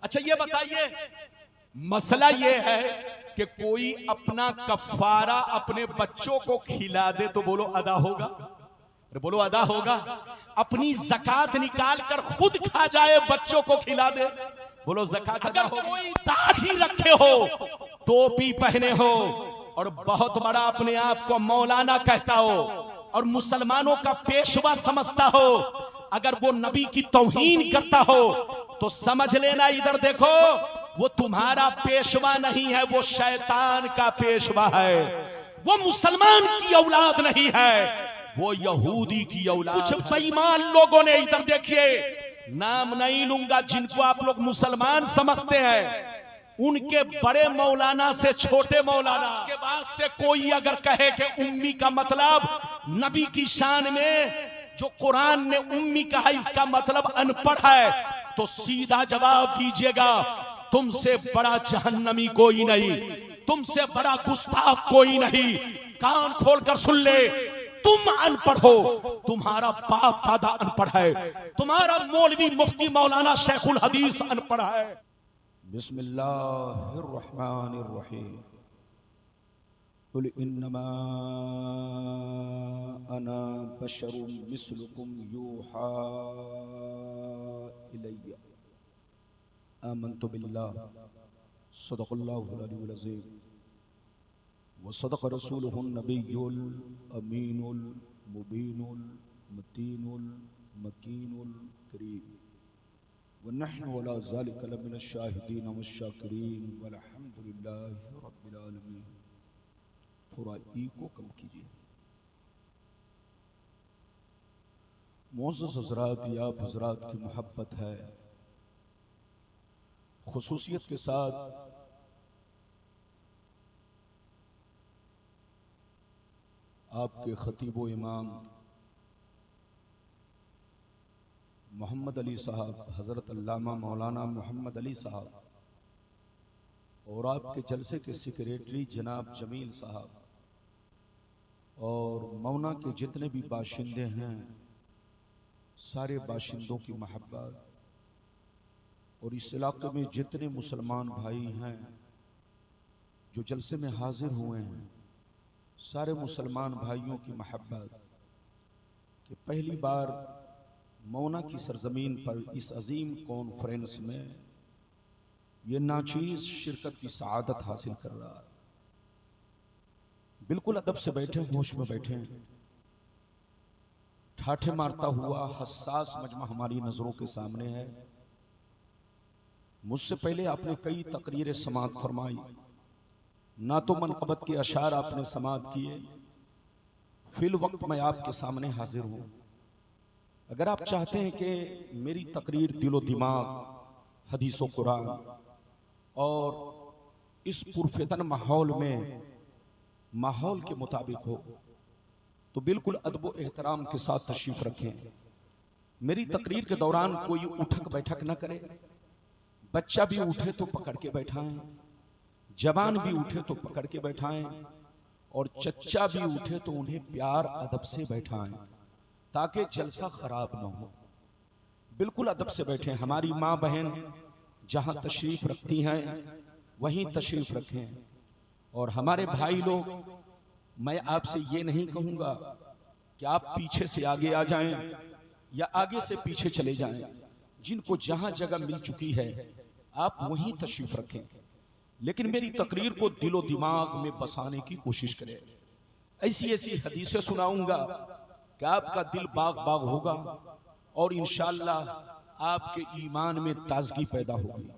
अच्छा ये बताइए, मसला ये है कि कोई अपना कफारा अपने बच्चों को खिला दे तो बोलो अदा होगा? अरे बोलो अदा होगा? अपनी ज़कात निकाल कर खुद खा जाए, बच्चों को खिला दे, बोलो ज़कात अदा होगा? कोई दाढ़ी रखे हो, टोपी पहने हो और बहुत बड़ा अपने आप को मौलाना कहता हो और मुसलमानों का पेशवा समझता हो, अगर वो नबी की तौहीन करता हो तो समझ लेना, इधर देखो, वो तुम्हारा पेशवा नहीं है, वो शैतान का पेशवा है। वो मुसलमान की औलाद नहीं है, वो यहूदी की औलाद। कुछ बेईमान लोगों ने, इधर देखिए, नाम नहीं लूंगा, जिनको आप लोग मुसलमान समझते हैं, उनके बड़े मौलाना से छोटे मौलाना के बाद से कोई अगर कहे कि उम्मी का मतलब नबी की शान में जो कुरान ने उम्मी कहा इसका मतलब अनपढ़ है, तो सीधा जवाब दीजिएगा, तुमसे बड़ा जहन्नमी कोई नहीं, तुमसे बड़ा गुस्ताख कोई नहीं। कान खोलकर सुन ले, तुम अनपढ़ हो, तुम्हारा बाप दादा अनपढ़ है, तुम्हारा मौलवी मुफ्ती मौलाना शेखुल हदीस अनपढ़ है। बिस्मिल्लाहिर्रहमानिर्रहीम। कुल इन्नमा अना बशरुम मिस्लुकुम यूहा इलैया आमन्तु बिल्लाह सदक़ल्लाहुल अलीयुल अज़ीम व सदक़ रसूलुहुन नबियुल अमीनुल मुबीनुल मतीनुल मकीनुल करीम व नहनु अला ज़ालिका लमिनश शाहिदीन वश्शाकिरीन वल्हम्दुलिल्लाहि रब्बिल आलमीन। थोड़ा ई को कम कीजिए। मोअज़्ज़ज़ हज़रात, आप हज़रात की मोहब्बत है, खुसूसियत के साथ आपके खतीब व इमाम मोहम्मद अली साहब, हज़रत अल्लामा मौलाना मोहम्मद अली साहब, और आपके जलसे के सेक्रेटरी जनाब जमील साहब, और मौना के जितने भी बाशिंदे हैं, सारे बाशिंदों की मोहब्बत, और इस इलाके में जितने मुसलमान भाई हैं जो जलसे में हाजिर हुए हैं, सारे मुसलमान भाइयों की मोहब्बत कि पहली बार मौना की सरजमीन पर इस अजीम कॉन्फ्रेंस में ये नाचीज शिरकत की सआदत हासिल कर रहा है। बिल्कुल अदब से बैठे, होश में बैठे, ठाठे मारता हुआ हसास मजमा हमारी नजरों के सामने है। मुझसे पहले आपने कई तकरीरें समाअत फरमाई, ना तो मनक़बत के अशार आपने समाअत किए, फिल वक्त मैं आपके सामने हाजिर हूँ। अगर आप चाहते हैं कि मेरी तकरीर दिलो दिमाग, हदीस व कुरान और इस पुरफितन माहौल के मुताबिक हो, तो बिल्कुल अदब व एहतराम के साथ तशरीफ रखें। मेरी तकरीर के दौरान कोई उठक बैठक न करे, बच्चा भी उठे तो पकड़ के बैठाएं, जवान भी उठे तो पकड़ के बैठाएं, और चच्चा भी उठे तो उन्हें प्यार अदब से बैठाएं, ताकि जलसा खराब ना हो। बिल्कुल अदब से बैठें। हमारी माँ बहन जहाँ तशरीफ रखती हैं वहीं तशरीफ रखें। और हमारे भाई लोग, मैं आपसे ये नहीं कहूँगा कि आप पीछे से आगे आ जाएं या आगे से पीछे चले जाएं। जिनको जहाँ जगह मिल चुकी है आप वहीं तशरीफ रखें, लेकिन मेरी तकरीर को दिलो दिमाग में बसाने की कोशिश करें। ऐसी ऐसी हदीसें सुनाऊंगा कि आपका दिल बाग बाग होगा और इंशाअल्लाह आपके ईमान में ताजगी पैदा होगी।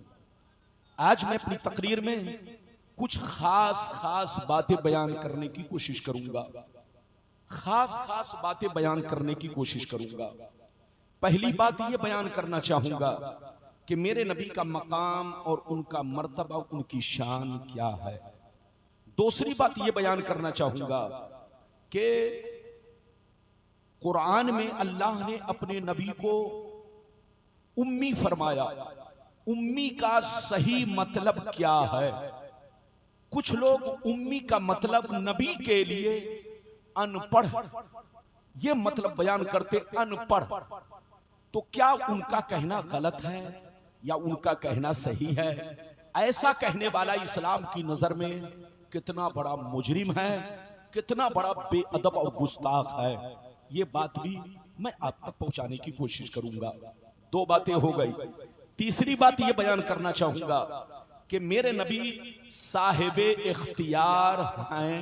आज मैं अपनी तकरीर में कुछ खास बातें बयान करने की कोशिश करूंगा, खास बातें बयान करने की कोशिश करूंगा। पहली बात यह बयान करना चाहूंगा कि मेरे नबी का मकाम और उनका मर्तबा, उनकी शान क्या है। दूसरी बात यह बयान करना चाहूंगा कि कुरान में अल्लाह ने अपने नबी को उम्मी फरमाया। उम्मी का सही मतलब क्या है? कुछ लोग उम्मी का मतलब नबी के लिए अनपढ़ ये मतलब बयान करते, अनपढ़। तो क्या उनका कहना गलत है? या उनका कहना सही है? ऐसा कहने वाला इस्लाम की नजर में कितना बड़ा मुजरिम है, कितना बड़ा बेअदब और गुस्ताख है, ये बात भी मैं आप तक पहुंचाने की कोशिश करूंगा। दो बातें हो गई। तीसरी बात ये बयान करना चाहूंगा कि मेरे नबी साहिबे इख्तियार हैं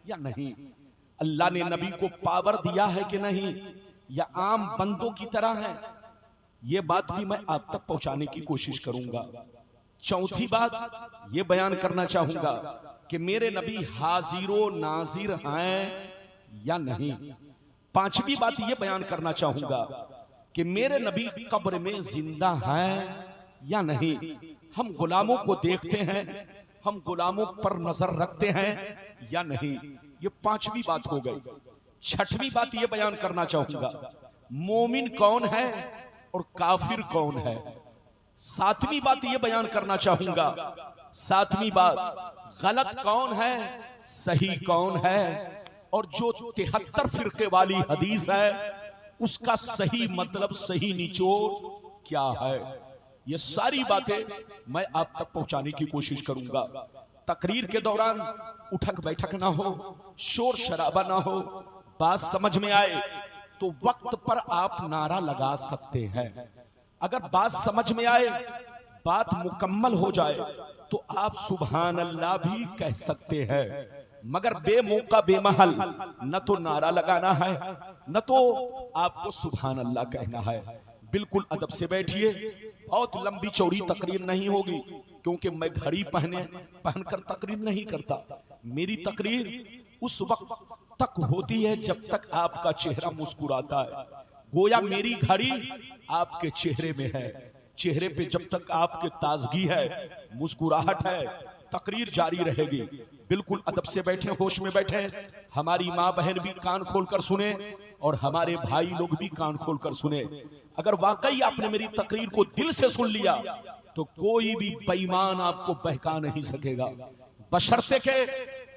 या नहीं। अल्लाह ने नबी को पावर दिया है कि नहीं, या आम बंदों की तरह है, ये बात भी मैं आप तक पहुंचाने की कोशिश करूंगा। चौथी बात ये बयान करना चाहूंगा कि मेरे नबी हाजिरो नाजिर हैं या नहीं। पांचवी बात ये बयान करना चाहूंगा कि मेरे नबी कब्र में जिंदा हैं या नहीं। हम गुलामों को देखते हैं, हम गुलामों पर नजर रखते हैं या नहीं। ये पांचवी बात हो गई। छठवीं बात ये बयान करना चाहूंगा, मोमिन कौन है और काफिर कौन है। सातवीं बात ये बयान करना चाहूंगा, सातवीं बात गलत कौन है, सही कौन है, और जो 73 फिरके वाली हदीस है उसका सही मतलब, सही निचोड़ क्या है। ये सारी बातें मैं आप तक पहुंचाने की कोशिश करूंगा। तकरीर के दौरान उठक बैठक ना हो, शोर शराबा ना हो, बात समझ में आए तो वक्त पर आप नारा लगा सकते हैं। अगर बात समझ में आए, बात मुकम्मल हो जाए तो आप सुभान अल्लाह भी कह सकते हैं, मगर बेमौका बेमहल न तो नारा लगाना है न तो आपको सुभान अल्लाह कहना है। बिल्कुल अदब से बैठिए। बहुत लंबी चौड़ी तकरीर नहीं होगी, क्योंकि मैं घड़ी पहनकर तकरीर नहीं करता। मेरी तकरीर उस वक्त तक होती है जब तक आपका चेहरा मुस्कुराता है। गोया मेरी घड़ी आपके चेहरे में है। चेहरे पे जब तक आपके ताजगी है, मुस्कुराहट है, तकरीर जारी रहेगी। बिल्कुल अदब से बैठे, होश में बैठे। हमारी माँ बहन भी कान खोलकर सुने और हमारे भाई लोग भी कान खोलकर सुने। अगर वाकई आपने मेरी तकरीर को दिल से सुन लिया तो कोई भी बेईमान आपको बहका नहीं सकेगा, बशर्ते के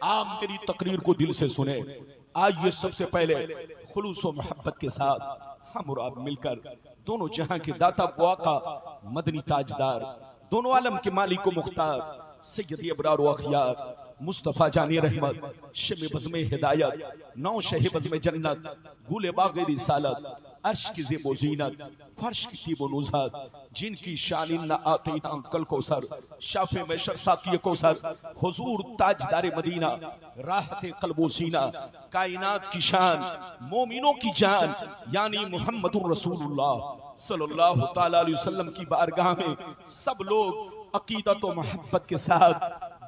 आप मेरी तकरीर को दिल से सुने। आइए सबसे पहले खुलूस और मोहब्बत के साथ हम और आप मिलकर दोनों जहां के दाता बुआका मदनी ताजदार, दोनों आलम के मालिक व मुख्तार सैयद अबरार व अखियार मुस्तफा जानी रहमत, शमे बज़्म हिदायत, नौ शहे बज़्म जन्नत, गुले बाग़े रिसालत, अर्श की ज़ेबो ज़ीनत, फर्श की तीबो नुज़हत, जिनकी शान इन्ना आतैना कल कौसर, शाफ़े में शरसाकी कौसर, हुजूर ताजदार मदीना, राहत क़ल्बो सीना, कायनात की शान, मोमिनों की जान, यानी मुहम्मदुर रसूलुल्लाह सल्लल्लाहु तआला अलैहि वसल्लम की बारगाह में सब लोग अकीदत व मोहब्बत के साथ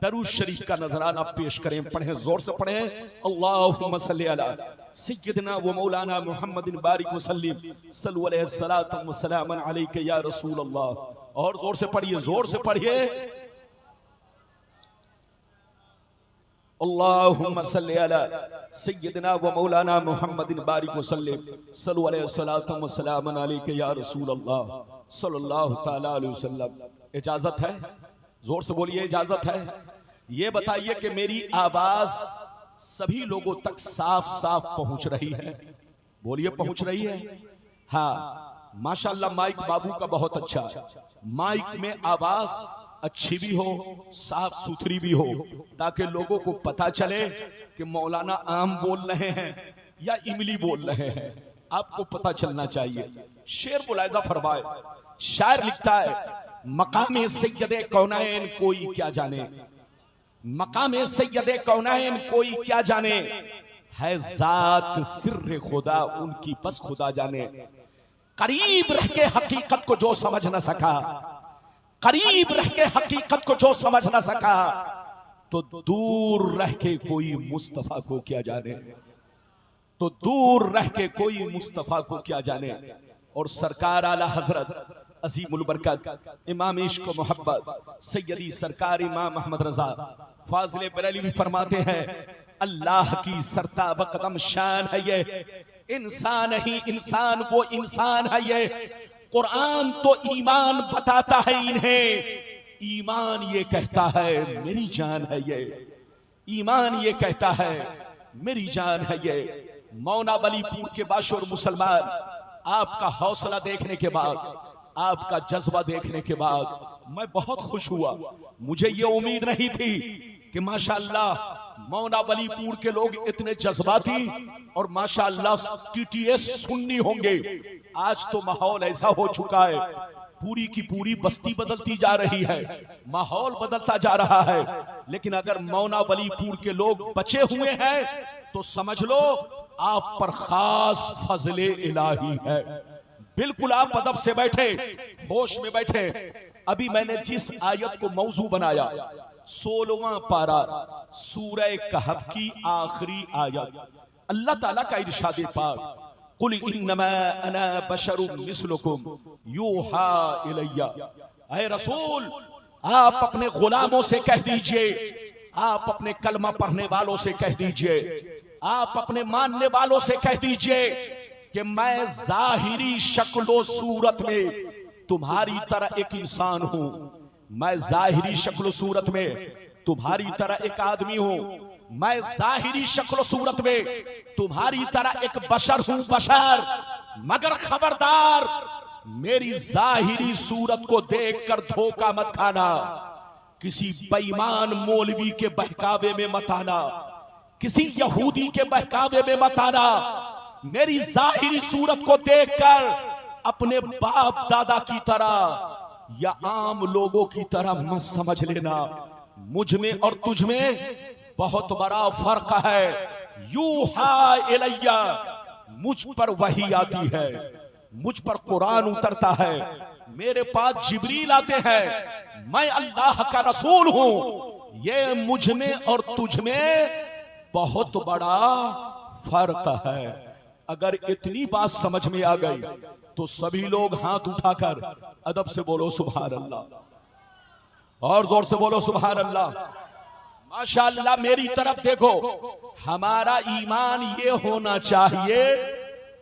दरूद शरीफ का नजराना पेश करें। पढ़ें, जोर से पढ़ें। अल्लाहुम्मा सल्ली अला सय्यदना व मौलाना मुहम्मदिन बारिक व सल्लिम सल्लल्लाहु अलैहि सलातु व सलामन अलैका या रसूल अल्लाह। और जोर से पढ़िए, जोर से पढ़िए। अल्लाहुम्मा सल्ली अला सय्यदना व मौलाना मुहम्मदिन बारिक व सल्लिम सल्लल्लाहु अलैहि सलातु व सलामन अलैका या रसूल अल्लाह सल्लल्लाहु तआला अलैहि वसल्लम। इजाजत है? जोर से बोलिए, इजाजत है? ये बताइए कि मेरी आवाज सभी लोगों तक साफ साफ पहुंच रही है? बोलिए, पहुंच रही है? हाँ, माशाल्लाह माइक बाबू का बहुत अच्छा है। माइक में आवाज अच्छी भी हो, साफ सुथरी भी हो, ताकि लोगों को पता चले कि मौलाना आम बोल रहे हैं या इमली बोल रहे हैं। आपको पता चलना चाहिए। शेर मुलाहिजा फरमाए। शायर लिखता है, मकामे सैयदे कौनैन कोई क्या जाने, मकामे सैयदे कौनैन कोई क्या जाने, है जात सिर्र खुदा उनकी बस खुदा जाने। करीब रह के हकीकत को जो समझ न सका, करीब रह के हकीकत को जो समझ न सका, तो दूर रह के कोई मुस्तफा को क्या जाने, तो दूर रह के कोई मुस्तफा को क्या जाने। और सरकार आला हजरत अजीमुल बरकत इमाम इश्क मोहब्बत सैयदी सरकार इमाम अहमद रजा फाजिल बरेली भी फरमाते हैं, अल्लाह की सरताब कदम शान है ये, इंसान ही इंसान वो इंसान है ये। कुरान तो ईमान बताता है इन्हें, ईमान ये कहता है मेरी जान है ये, ईमान ये कहता है मेरी जान है ये। मौना बलीपुर के बाशोर मुसलमान, आपका हौसला देखने के बाद आपका जज्बा देखने के बाद मैं बहुत खुश हुआ। मुझे ये उम्मीद नहीं थी कि माशाअल्लाह मौना वलीपुर के लोग इतने जज्बाती और माशाअल्लाह टीटीएस सुन्नी होंगे। आज तो माहौल ऐसा हो चुका है, पूरी की पूरी बस्ती बदलती जा रही है, माहौल बदलता जा रहा है। लेकिन अगर मौना वलीपुर के लोग बचे हुए हैं तो समझ लो आप पर खास फजले इलाही है। बिल्कुल आप अदब से बैठे, होश में बैठे। अभी मैंने जिस आयत को मौजू बनाया 16वां पारा सूरह कहफ की आखिरी आयत, अल्लाह ताला का इरशाद पाक, कुल इन्नमा अना बशरुम मिस्लुकुम यूहा इलैया। ऐ रसूल, आप अपने गुलामों से कह दीजिए, आप अपने कलमा पढ़ने वालों से कह दीजिए, आप अपने मानने वालों से कह दीजिए कि मैं जाहिरी शक्लो सूरत में तुम्हारी तरह एक इंसान हूं। मैं जाहिरी शक्लो सूरत में तुम्हारी तरह एक आदमी हूं। मैं जाहिरी शक्लो सूरत में तुम्हारी तरह एक बशर हूं, बशर। मगर खबरदार, मेरी जाहिरी सूरत को देखकर धोखा मत खाना, किसी बेईमान मौलवी के बहकावे में मत आना, किसी यहूदी के बहकावे में मत आना। मेरी जाहिरी सूरत को देखकर अपने बाप दादा की तरह या आम लोगों की तरह मत समझ लेना। मुझ में और तुझ में बहुत बड़ा फर्क है। यूहा इलैया, मुझ पर वही आती है, मुझ पर कुरान उतरता है, मेरे पास जिब्रील आते हैं, मैं अल्लाह का रसूल हूं। ये मुझ में और तुझ में बहुत बड़ा फर्क है। अगर इतनी बात समझ में आ गई तो सभी लोग हाथ उठाकर अदब से बोलो सुभान अल्लाह, और जोर से बोलो सुभान अल्लाह। माशाअल्लाह, मेरी तरफ देखो। हमारा ईमान ये होना चाहिए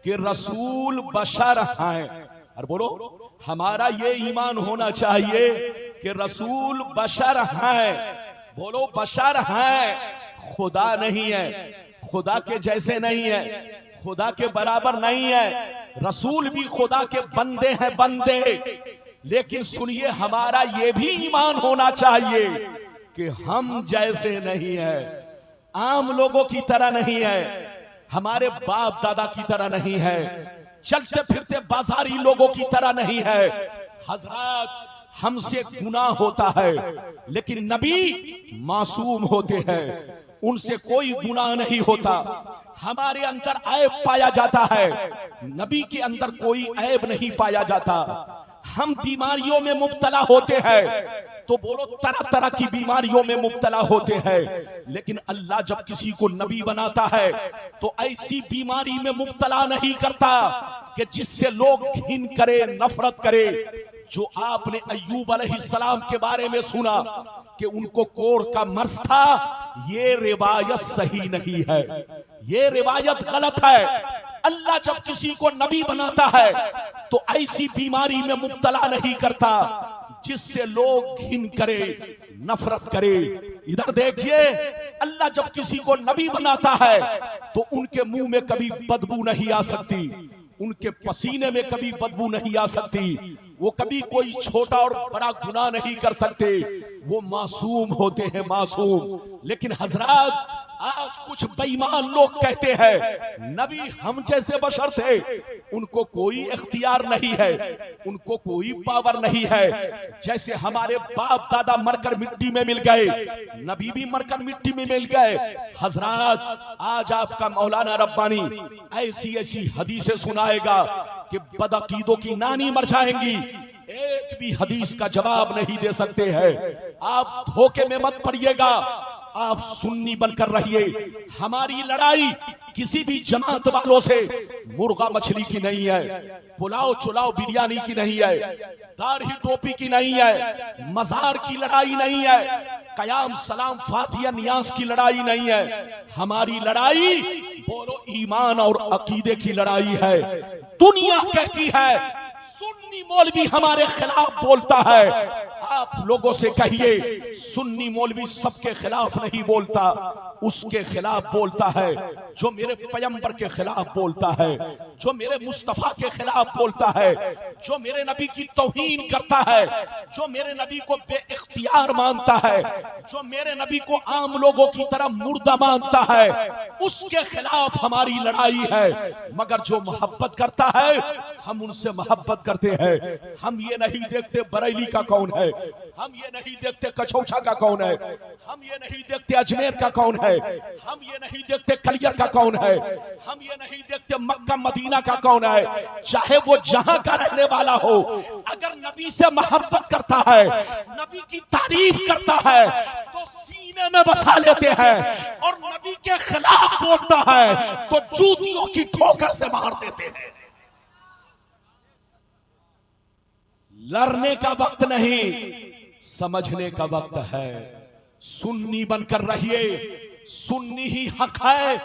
कि रसूल बशर हैं। और बोलो, हमारा ये ईमान होना चाहिए कि रसूल बशर हैं। बोलो, बशर हैं, खुदा नहीं है, खुदा के जैसे नहीं है, खुदा के बराबर नहीं है। रसूल भी खुदा के बंदे हैं, बंदे। लेकिन सुनिए, हमारा ये भी ईमान होना चाहिए कि हम जैसे नहीं है, आम लोगों की तरह नहीं है, हमारे बाप दादा की तरह नहीं है, चलते फिरते बाजारी लोगों की तरह नहीं है। हजरत, हमसे गुनाह होता है लेकिन नबी मासूम होते हैं, उनसे कोई गुनाह नहीं होता। हमारे अंदर ऐब पाया जाता है, नबी के अंदर कोई ऐब नहीं पाया जाता। हम बीमारियों में मुब्तला होते हैं तो बोलो, तरह तरह की बीमारियों में मुब्तला होते हैं। लेकिन अल्लाह जब किसी को नबी बनाता है तो ऐसी बीमारी में मुब्तला नहीं करता कि जिससे लोग घिन करे, नफरत करे। जो आपने अय्यूब अलैहिस्सलाम के बारे में सुना कि उनको कोढ़ का मर्ज था, ये रिवायत सही नहीं है, ये रिवायत गलत है। अल्लाह जब किसी को नबी बनाता है तो ऐसी बीमारी में मुब्तला नहीं करता जिससे लोग घिन करे, नफरत करे। इधर देखिए, अल्लाह जब किसी को नबी बनाता है तो उनके मुंह में कभी बदबू नहीं आ सकती, उनके पसीने में कभी बदबू नहीं आ सकती, वो कभी कोई छोटा और बड़ा गुनाह नहीं कर सकते, वो मासूम होते हैं, मासूम। लेकिन हजरत, आज कुछ बेईमान लोग कहते हैं नबी हम जैसे बशर थे, उनको कोई इख्तियार नहीं है, उनको कोई पावर नहीं है। जैसे हमारे बाप दादा मरकर मिट्टी में मिल गए, नबी भी मरकर मिट्टी में मिल गए। हजरत, आज आपका मौलाना रब्बानी ऐसी ऐसी हदीसें सुनाएगा कि बदअकीदों की नानी मर जाएंगी, एक भी हदीस का जवाब नहीं दे सकते हैं। आप धोखे में मत पड़िएगा, आप सुन्नी बनकर रहिए। हमारी लड़ाई किसी भी जमात वालों से मुर्गा मछली की नहीं है, पुलाव चुलाव बिरयानी की नहीं है, दाढ़ी टोपी की नहीं है, मजार की लड़ाई नहीं है, कयाम सलाम फातिया नियाज की लड़ाई नहीं है। हमारी लड़ाई बोलो ईमान और अकीदे की लड़ाई है। दुनिया कहती है सुन्नी मौलवी हमारे खिलाफ बोलता है, आप लोगों से कहिए सुन्नी मौलवी सबके खिलाफ नहीं बोलता, उसके खिलाफ बोलता है जो मेरे पैगंबर के खिलाफ बोलता है, जो मेरे मुस्तफा के खिलाफ बोलता है, जो मेरे नबी की तौहीन करता है, जो मेरे नबी को बेइख्तियार मानता है, जो मेरे नबी को आम लोगों की तरह मुर्दा मानता है, उसके खिलाफ हमारी लड़ाई है। मगर जो मोहब्बत करता है हम उनसे मोहब्बत करते हैं। हम ये नहीं देखते बरेली का कौन है, हम ये नहीं देखते कचौछा का कौन है, हम ये नहीं देखते अजमेर का कौन है, हम ये नहीं देखते कलियर का कौन है, हम ये नहीं देखते मक्का मदीना का कौन है। चाहे वो जहां का रहने वाला हो, अगर नबी से मोहब्बत करता है, नबी की तारीफ करता है, तो सीने में बसा लेते हैं, और नबी के खिलाफ बोलता है तो जूतियों की ठोकर से मार देते हैं। लड़ने का वक्त नहीं, समझने का वक्त है। सुन्नी बनकर रहिए, सुन्नी ही हक है।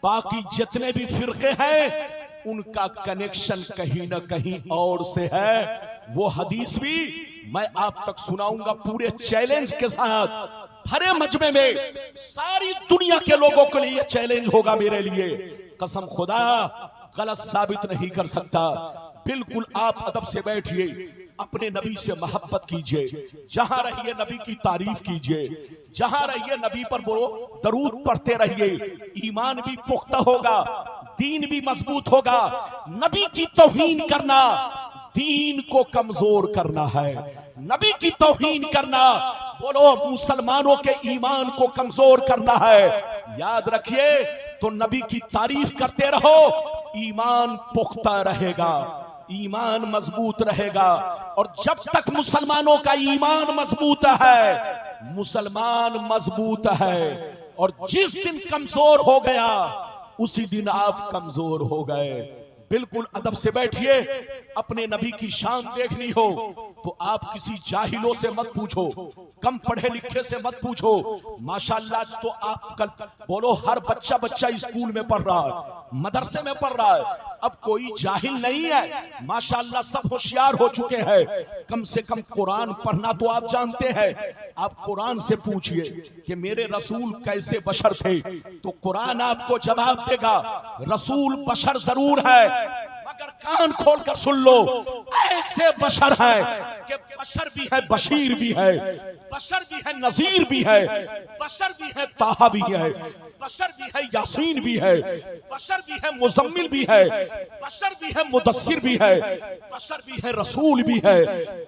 बाकी जितने भी फिरके हैं उनका कनेक्शन कहीं ना कहीं और से है। वो हदीस भी मैं आप तक सुनाऊंगा पूरे चैलेंज के साथ, भरे मजमे में। सारी दुनिया के लोगों के लिए चैलेंज होगा, मेरे लिए कसम खुदा गलत साबित नहीं कर सकता। बिल्कुल आप अदब से बैठिए, अपने नबी से मोहब्बत कीजिए, जहां रहिए नबी की तारीफ कीजिए, जहां रहिए नबी पर बोलो दरूद पढ़ते रहिए। ईमान भी पुख्ता होगा, दीन भी मजबूत होगा। नबी की तौहीन करना दीन को कमजोर करना है, नबी की तौहीन करना बोलो मुसलमानों के ईमान को कमजोर करना है। याद रखिए, तो नबी की तारीफ करते रहो, ईमान पुख्ता रहेगा, ईमान मजबूत रहेगा। और जब तक मुसलमानों का ईमान मजबूत है, मुसलमान मजबूत है। और जिस दिन कमजोर हो गया उसी दिन आप कमजोर हो गए। बिल्कुल अदब से बैठिए। अपने नबी की शान देखनी हो तो आप किसी जाहिलों से मत पूछो, कम पढ़े लिखे से मत पूछो। माशाल्लाह तो आप कल बोलो हर बच्चा स्कूल में पढ़ रहा है, मदरसे में पढ़ रहा है। अब कोई जाहिल नहीं है, माशाल्लाह सब होशियार हो चुके हैं। कम से कम कुरान पढ़ना तो आप जानते हैं। आप कुरान से पूछिए कि मेरे रसूल कैसे बशर थे, तो कुरान आपको जवाब देगा रसूल बशर जरूर है, मगर कान खोलकर सुन लो, ऐसे बशर है कि बशर भी है, बशीर भी है, बशर भी है, नजीर भी है, बशर भी है, ताहा भी है, बशर भी है, यासीन भी है, बशर भी है, मुजम्मिल भी है, बशर भी है, मुदस्सिर भी है, बशर भी है, रसूल भी है,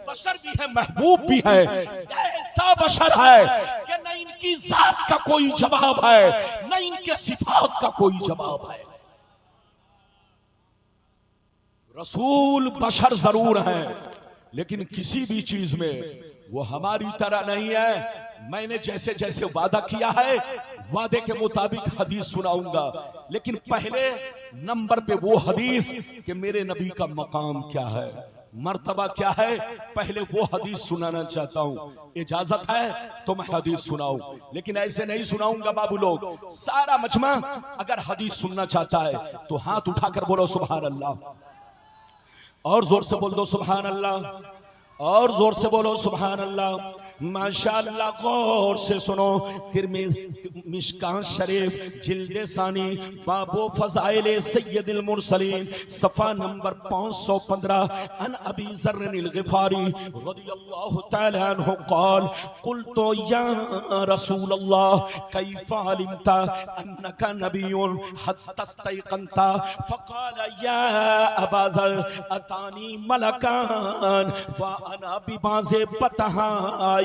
बशर भी है, महबूब भी है। ऐसा बशर है कि न इनकी जात का कोई जवाब है, न इनके सिफात का कोई जवाब है। रसूल बशर जरूर है, लेकिन किसी भी चीज में वो हमारी तरह नहीं है। मैंने जैसे जैसे वादा किया है, वादे के मुताबिक हदीस सुनाऊंगा, लेकिन पहले नंबर पे वो हदीस कि मेरे नबी का मकाम क्या है, मर्तबा क्या है, पहले वो हदीस सुनाना चाहता हूं। इजाजत है तो मैं हदीस सुनाऊं, लेकिन ऐसे नहीं सुनाऊंगा बाबू लोग। सारा मजमा अगर हदीस सुनना चाहता है तो हाथ उठाकर बोलो सुभान अल्लाह, और जोर से बोल दो सुभान अल्लाह, और जोर से बोलो सुभान अल्लाह। माशाअल्लाह गौर से सुनो, मिशकात शरीफ जिल्द सानी बाबो फज़ाइल सय्यदुल मुरसलीन सफ़ा नंबर 515 अन अबी ज़र्रिल ग़िफ़ारी रज़ियल्लाहु तआला अन्हु क़ाल क़ुल्तु या रसूलल्लाह कैफ़ा अलिमता अन्नका नबियुन हत्ता इस्तयक़नता फ़क़ाल या अबा ज़र अतानी मलकान व अना बिबाज़े बतहा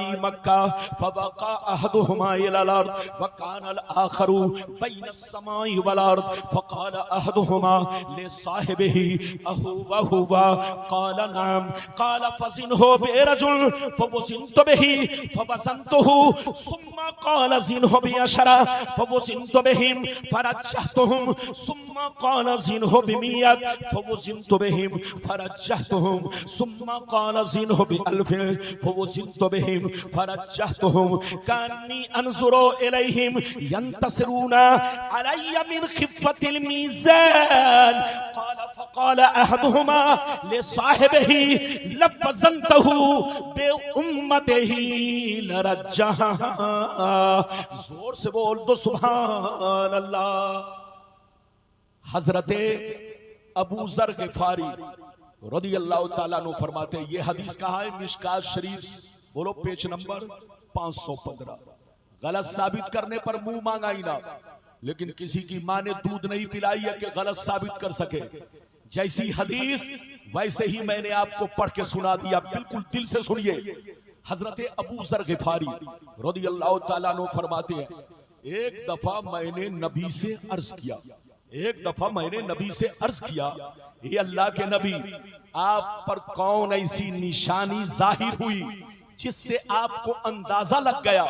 मक्का फवक़ा अहदुहुमा इलल अर्द व कानल आखरु बैन अस्समाई वल अर्द फ़क़ाल अहदुहुमा लिसाहिबिही अहु व हुवा क़ाल नाम क़ाल फ़ज़िनहु बिरजुल फ़वज़िनतु बिही फ़वज़नतुहु सुम्मा क़ाल ज़िनहु बिअशरा फ़वज़िनतु बिहिम फ़रज्जहतुहुम सुम्मा क़ाल ज़िनहु बिमियत फ़वज़िनतु बिहिम फ़रज्जहतुहुम सुम्मा क़ाल ज़िनहु बिअल्फ़िन फ़वज़िनतु बिहिम फरज्जहतुहुम कान्नी अनज़ुरु इलैहिम यंतसिरूना अलय्य मिन खिफ़्फ़तिल मीज़ान क़ाल फ़क़ाल अहदुहुमा लिसाहिबिही लवज़नतहु बिउम्मतिही लरज्जहा। जोर से बोल दो सुभान अल्लाह। हज़रत अबू ज़र ग़िफ़ारी रदियल्लाहु ताला अन्हु फरमाते हैं, ये हदीस कहा है मिशकात शरीफ, बोलो पेज नंबर 515। गलत साबित करने पर मुंह मांगा ही ना, लेकिन किसी की मां ने दूध नहीं पिलाई है कि गलत साबित कर सके। जैसी हदीस वैसे ही मैंने आपको पढ़ के सुना दिया, बिल्कुल दिल से सुनिए। हजरत अबू जर गिफारी रदियल्लाहु ताला अन्हु फरमाते हैं, एक दफा मैंने नबी से अर्ज किया, एक दफा मैंने नबी से अर्ज किया, ये अल्लाह के नबी, आप पर कौन ऐसी निशानी जाहिर हुई जिससे आपको अंदाजा लग गया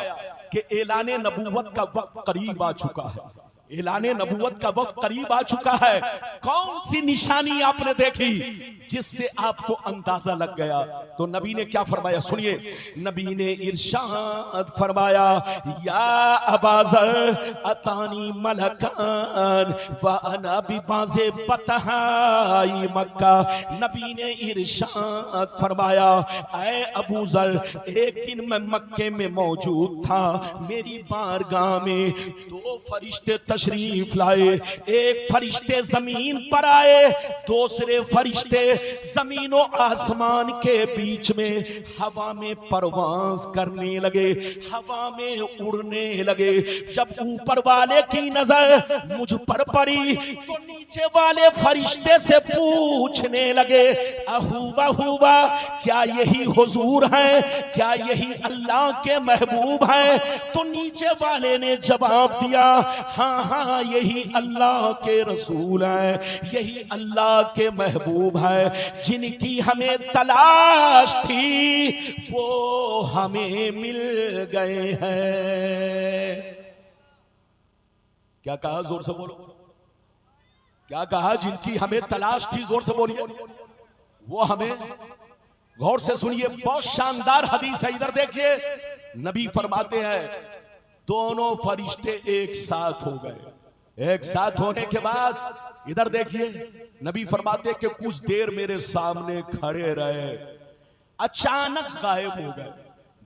कि ऐलाने नबूवत का वक्त करीब आ चुका है, ऐलाने नबूवत का वक्त करीब आ चुका है। कौन सी निशानी आपने देखी जिससे आपको अंदाजा लग गया? तो नबी ने क्या फरमाया, सुनिए। नबी ने इरशाद फरमाया, या अबाजर अतानी मलकान व अना बिबाज़े बतहाई मक्का। नबी ने इरशाद फरमाया, ऐ अबू जर, एक दिन मैं मक्के में मौजूद था, मेरी बारगाह में दो फरिश्ते तशरीफ लाए। एक फरिश्ते जमीन पर आए, दूसरे फरिश्ते जमीन और आसमान के बीच में हवा में परवाज करने लगे, हवा में उड़ने लगे। जब ऊपर वाले की नजर मुझ पर पड़ी तो नीचे वाले फरिश्ते से पूछने लगे, अहूबा हुआ, क्या यही हुजूर है, क्या यही अल्लाह के महबूब है? तो नीचे वाले ने जवाब दिया, हाँ हाँ यही अल्लाह के रसूल है, यही अल्लाह के महबूब है, जिनकी हमें तलाश थी वो हमें मिल गए हैं। क्या कहा, जोर से बोलो, क्या कहा? जिनकी हमें तलाश थी, जोर से बोलिए, वो हमें। गौर से सुनिए, बहुत शानदार हदीस है, इधर देखिए। नबी फरमाते हैं, दोनों फरिश्ते एक साथ हो गए। एक साथ होने के बाद इधर देखिए, नबी फरमाते कि कुछ देर मेरे सामने खड़े रहे, अचानक गायब हो गए।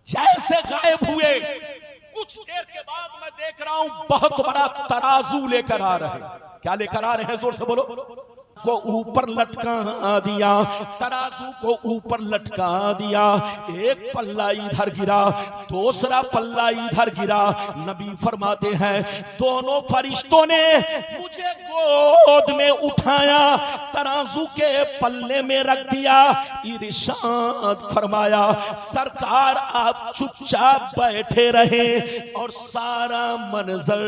जैसे गायब हुए, कुछ देर के बाद मैं देख रहा हूं बहुत बड़ा तराजू लेकर आ रहे हैं। क्या लेकर आ रहे हैं? जोर से बोलो। को ऊपर लटका दिया, तराजू को ऊपर लटका दिया। एक पल्ला इधर गिरा, दूसरा पल्ला इधर गिरा। नबी फरमाते हैं, दोनों फरिश्तों ने मुझे गोद में उठाया, तराजू के पल्ले में रख दिया। इरशाद फरमाया, सरकार आप चुपचाप बैठे रहे और सारा मंजर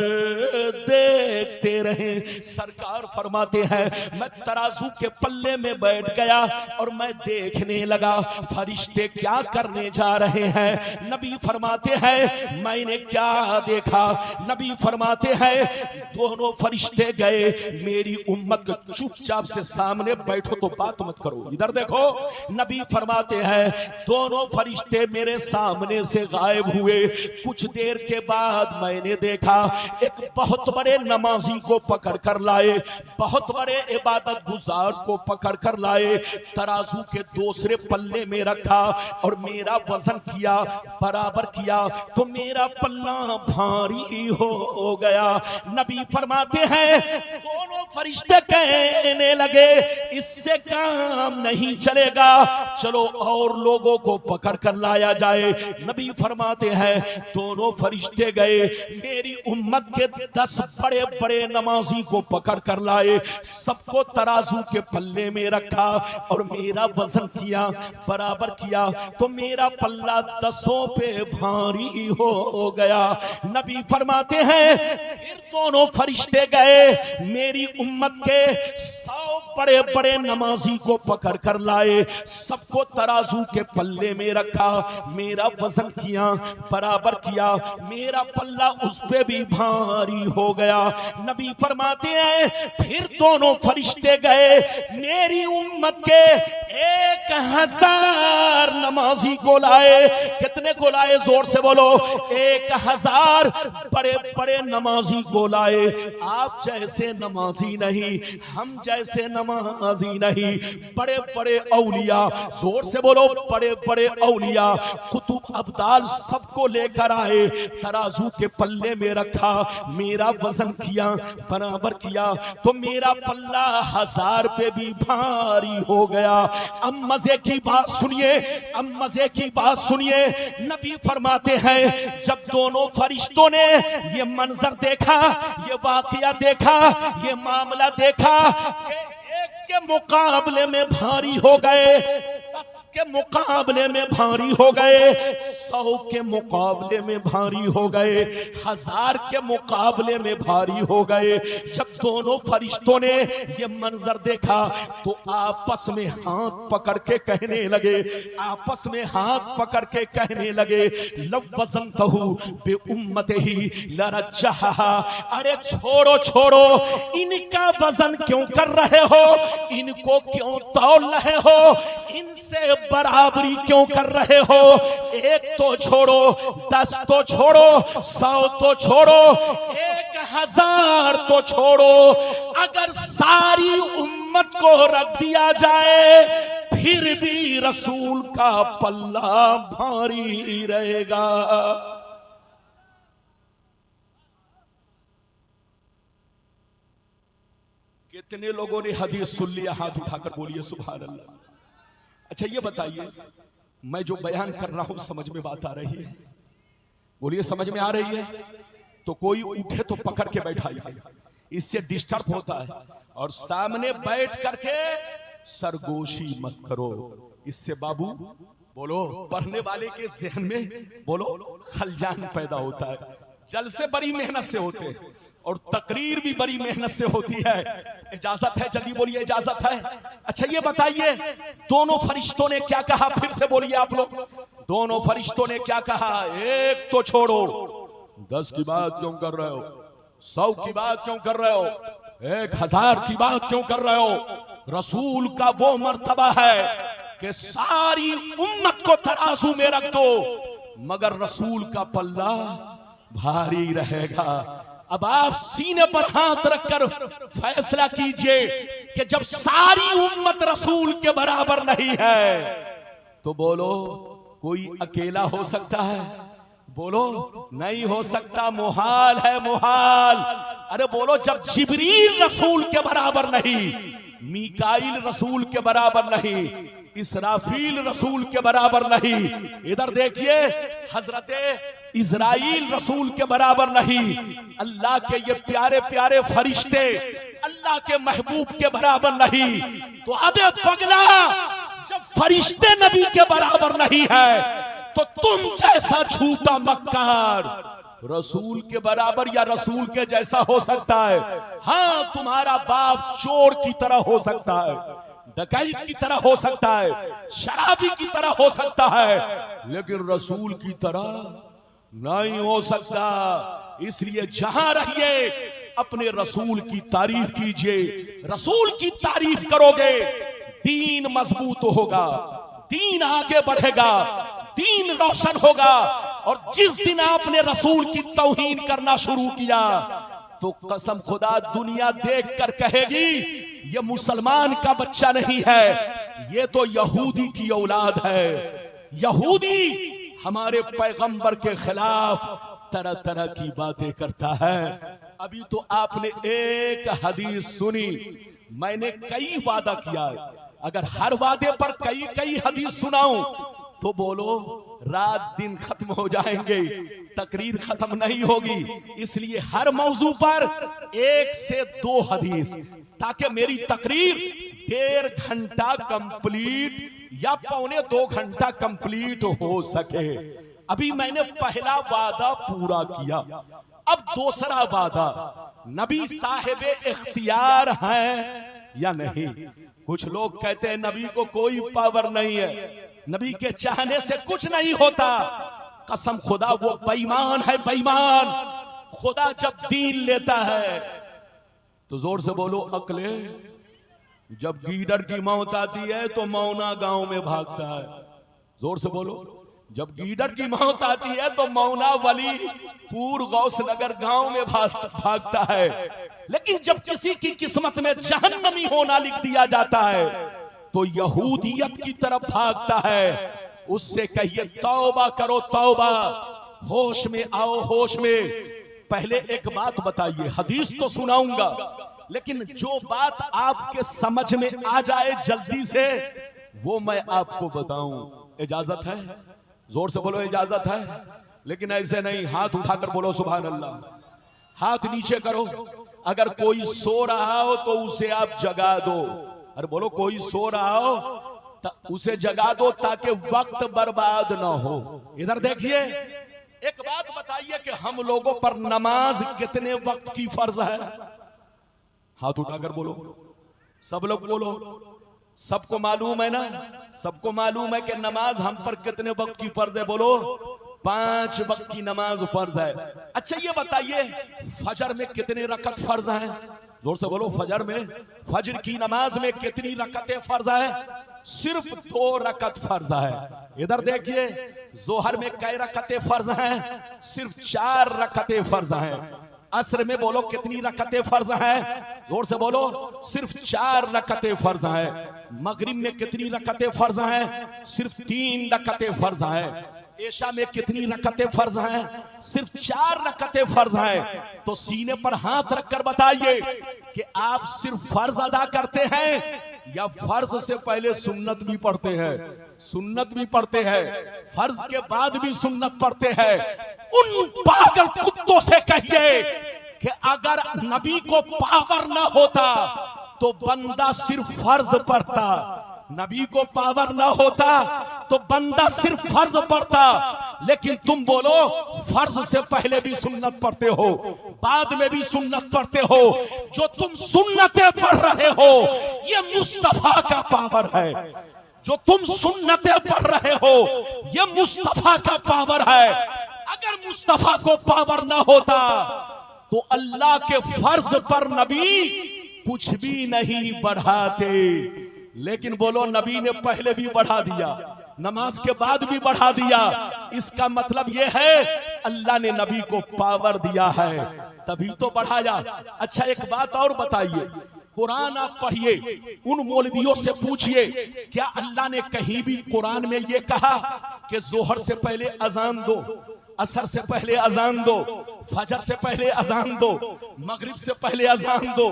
देखते रहे। सरकार फरमाते हैं, मैं तराजू के पल्ले में बैठ गया और मैं देखने लगा फरिश्ते क्या करने जा रहे हैं। नबी फरमाते हैं, मैंने क्या देखा? नबी फरमाते हैं, दोनों फरिश्ते गए, मेरी उम्मत चुपचाप से सामने बैठो तो बात मत करो। इधर देखो, नबी फरमाते हैं, दोनों फरिश्ते मेरे सामने से गायब हुए। कुछ देर के बाद मैंने देखा एक बहुत बड़े नमाजी को पकड़ कर लाए, बहुत बड़े इबादत गुजार को पकड़ कर लाए, तराजू के दूसरे पल्ले में रखा और मेरा वजन किया, बराबर किया तो मेरा पल्ला भारी हो गया। नबी फरमाते हैं, दोनों फरिश्ते कहने लगे, इससे काम नहीं चलेगा, चलो और लोगों को पकड़ कर लाया जाए। नबी फरमाते हैं, दोनों फरिश्ते गए, मेरी उम्मत के 10 बड़े बड़े नमाजी को पकड़ कर लाए, सबको तराजू के पल्ले में रखा और मेरा वजन किया, बराबर किया तो मेरा पल्ला 10 पे भारी हो गया। नबी फरमाते हैं, फिर दोनों फरिश्ते गए, मेरी उम्मत के 100 बड़े बड़े नमाजी को पकड़ कर लाए, सबको तराजू के पल्ले में रखा, मेरा वजन किया, बराबर किया, मेरा पल्ला उस पे भी भारी हो गया। नबी फरमाते हैं, फिर दोनों फरिश्ते गए, मेरी उम्मत के 1000 नमाजी को लाए। कितने को लाए? जोर से बोलो। 1000 बड़े बड़े नमाजी को लाए। आप जैसे नमाजी नहीं, हम जैसे ऐसे नमाजी नहीं, बड़े बड़े औलिया, जोर से बोलो, बड़े बड़े औलिया, कुतुब अब्दाल सबको लेकर आए, तराजू के पल्ले में रखा, मेरा वजन किया, बराबर किया, तो मेरा पल्ला 1000 पे भी भारी हो गया। अब मजे की बात सुनिए, अब मजे की बात सुनिए, नबी फरमाते हैं जब दोनों फरिश्तों ने ये मंजर देखा, ये वाकया देखा, ये मामला देखा कि एक के मुकाबले में भारी हो गए, 10 के मुकाबले में भारी हो गए, 100 के मुकाबले में भारी हो गए, 1000 के मुकाबले में भारी हो गए। जब दोनों फरिश्तों ने ये मंजर देखा तो आपस में हाथ पकड़ के कहने लगे, आपस में हाथ पकड़ के कहने लगे, लव वज़नतहु बि उम्मतिही लरज्जहा, अरे छोड़ो छोड़ो, इनका वजन क्यों कर रहे हो, इनको क्यों तौल रहे हो, इनसे बराबरी क्यों कर रहे हो, 1 तो छोड़ो, 10 तो छोड़ो, 100 तो छोड़ो, 1000 तो छोड़ो, अगर सारी उम्मत को रख दिया जाए फिर भी रसूल का पल्ला भारी रहेगा। कितने लोगों ने हदीस सुन लिया, हाथ उठाकर बोलिए सुभान अल्लाह। अच्छा ये बताइए, मैं जो बयान कर रहा हूं समझ में बात आ रही है? बोलिए समझ में आ रही है? तो कोई उठे तो पकड़ के बैठाइए, इससे डिस्टर्ब होता है, और सामने बैठ करके सरगोशी मत करो, इससे बाबू बोलो पढ़ने वाले के जहन में बोलो खलजान पैदा होता है। जलसे बड़ी मेहनत से होते हैं और तकरीर भी बड़ी मेहनत से होती है। इजाजत है? जल्दी बोलिए, इजाजत है? अच्छा ये बताइए, दोनों फरिश्तों ने क्या कहा, फिर से बोलिए आप लोग, दोनों फरिश्तों ने क्या कहा? 1 तो छोड़ो, 10 की बात क्यों कर रहे हो, 100 की बात क्यों कर रहे हो, 1000 की बात क्यों कर रहे हो? रसूल का वो मर्तबा है कि सारी उम्मत को तराजू में रख दो, मगर रसूल का पल्ला भारी रहेगा। अब आप सीने पर हाथ रखकर फैसला कीजिए कि जब सारी उम्मत रसूल के बराबर नहीं है तो बोलो कोई अकेला हो सकता है? बोलो नहीं हो सकता, मुहाल है, मुहाल। अरे बोलो जब जिब्रील रसूल के बराबर नहीं, मीकाईल रसूल के बराबर नहीं, इसराफील रसूल के बराबर नहीं, इधर देखिए हजरते इज़राइल रसूल के बराबर नहीं, अल्लाह के ये प्यारे प्यारे फरिश्ते अल्लाह के महबूब के बराबर नहीं, तो अबे पगला जब फरिश्ते नबी के बराबर नहीं है तो तुम जैसा झूठा मक्कार रसूल के बराबर या रसूल के जैसा हो सकता है? हाँ, तुम्हारा बाप चोर की तरह हो सकता है, डकैत की तरह हो सकता है, शराबी की तरह हो सकता है, लेकिन रसूल की तरह नहीं हो सकता। इसलिए जहां रहिए अपने रसूल की तारीफ कीजिए, रसूल की तारीफ करोगे दीन मजबूत होगा, दीन आगे बढ़ेगा, दीन रोशन होगा। और जिस दिन आपने रसूल की तौहीन करना शुरू किया तो कसम खुदा दुनिया देखकर कहेगी ये मुसलमान का बच्चा नहीं है, ये तो यहूदी की औलाद है। यहूदी हमारे पैगंबर के खिलाफ तरह तरह की बातें करता है। अभी तो आपने एक हदीस सुनी, मैंने कई वादा किया है, अगर हर वादे पर कई कई हदीस सुनाऊं तो बोलो रात दिन खत्म हो जाएंगे, तकरीर खत्म नहीं होगी। इसलिए हर मौजू पर 1 से 2 हदीस, ताकि मेरी तकरीर 1.5 घंटा कंप्लीट या 1.25 घंटा कंप्लीट हो सके। अभी मैंने पहला वादा पूरा किया, अब दूसरा वादा, नबी साहिब इख्तियार हैं या नहीं? कुछ लोग कहते हैं नबी को कोई पावर नहीं है, नबी के चाहने से कुछ नहीं होता। कसम खुदा वो बेईमान है, बेईमान। खुदा जब दीन लेता है तो जोर से बोलो अकले, जब गीदड़ की मौत आती है तो मौना गांव में भागता है। जोर से बोलो, जब गीदड़ की मौत आती है तो मौना वली पूर गौस नगर गांव में भागता है। लेकिन जब किसी की किस्मत में जहन्नमी होना लिख दिया जाता है तो यहूदियत की तरफ भागता है। उससे कहिए तौबा करो तौबा, होश में आओ होश में। पहले एक बात बताइए, हदीस तो सुनाऊंगा लेकिन जो बात आपके समझ में आ जाए जल्दी से वो मैं आपको बताऊं। इजाजत है? जोर से बोलो इजाजत है। लेकिन ऐसे नहीं, हाथ उठाकर बोलो सुभान अल्लाह। हाथ नीचे करो। अगर कोई सो रहा हो तो उसे आप जगा दो। अरे बोलो, कोई सो रहा हो उसे जगा दो ताकि वक्त बर्बाद ना हो। इधर देखिए, एक बात बताइए कि हम लोगों पर नमाज कितने वक्त की फर्ज है? हाथ उठाकर बोलो, सब लोग बोलो। सबको मालूम है ना? सबको मालूम है कि नमाज हम पर कितने वक्त की फर्ज है? बोलो, 5 वक्त की नमाज फर्ज है। अच्छा ये बताइए, फजर में कितने रकत फर्ज हैं? जोर से बोलो, फजर में, फजर की नमाज में कितनी रकतें फर्ज है? सिर्फ 2 रकत फर्ज है। इधर देखिए, जोहर में कई रकतें फर्ज हैं? सिर्फ 4 रकतें फर्ज हैं। असर में बोलो कितनी रकतें फर्ज हैं? जोर से बोलो, सिर्फ 4 रकतें फर्ज हैं। मगरिब में कितनी रकतें फर्ज हैं? सिर्फ 3 रकतें फर्ज हैं। ऐशा में कितनी रकतें फर्ज हैं? सिर्फ 4 रकतें फर्ज हैं। तो सीने पर हाथ रखकर बताइए कि आप सिर्फ फर्ज अदा करते हैं या फर्ज से पहले सुन्नत भी पढ़ते हैं? सुन्नत भी पढ़ते हैं, फर्ज के बाद भी सुन्नत पढ़ते हैं। उन पागल कुत्तों से कहिए कि अगर नबी को पावर ना होता तो बंदा सिर्फ फर्ज पढ़ता। नबी को पावर ना होता तो बंदा सिर्फ फर्ज पढ़ता। लेकिन तुम बोलो फर्ज से पहले भी सुन्नत पढ़ते हो, बाद में भी सुन्नत पढ़ते हो। जो तुम सुन्नतें पढ़ रहे हो ये मुस्तफा का पावर है। जो तुम सुन्नतें पढ़ रहे हो ये मुस्तफा का पावर है। अगर मुस्तफा को पावर ना होता तो अल्लाह के फर्ज पर नबी कुछ भी नहीं बढ़ाते। लेकिन बोलो, नबी ने पहले भी बढ़ा दिया, नमाज के बाद भी बढ़ा दिया। इसका मतलब यह है अल्लाह ने नबी को पावर दिया है तभी तो बढ़ाया। अच्छा एक बात और बताइए, कुरान आप पढ़िए, उन मौलवियों से पूछिए क्या अल्लाह ने कहीं भी कुरान में यह कहा कि जोहर से पहले अजान दो, असर से पहले अजान दो, फजर से पहले अजान दो, मगरिब से पहले अजान दो?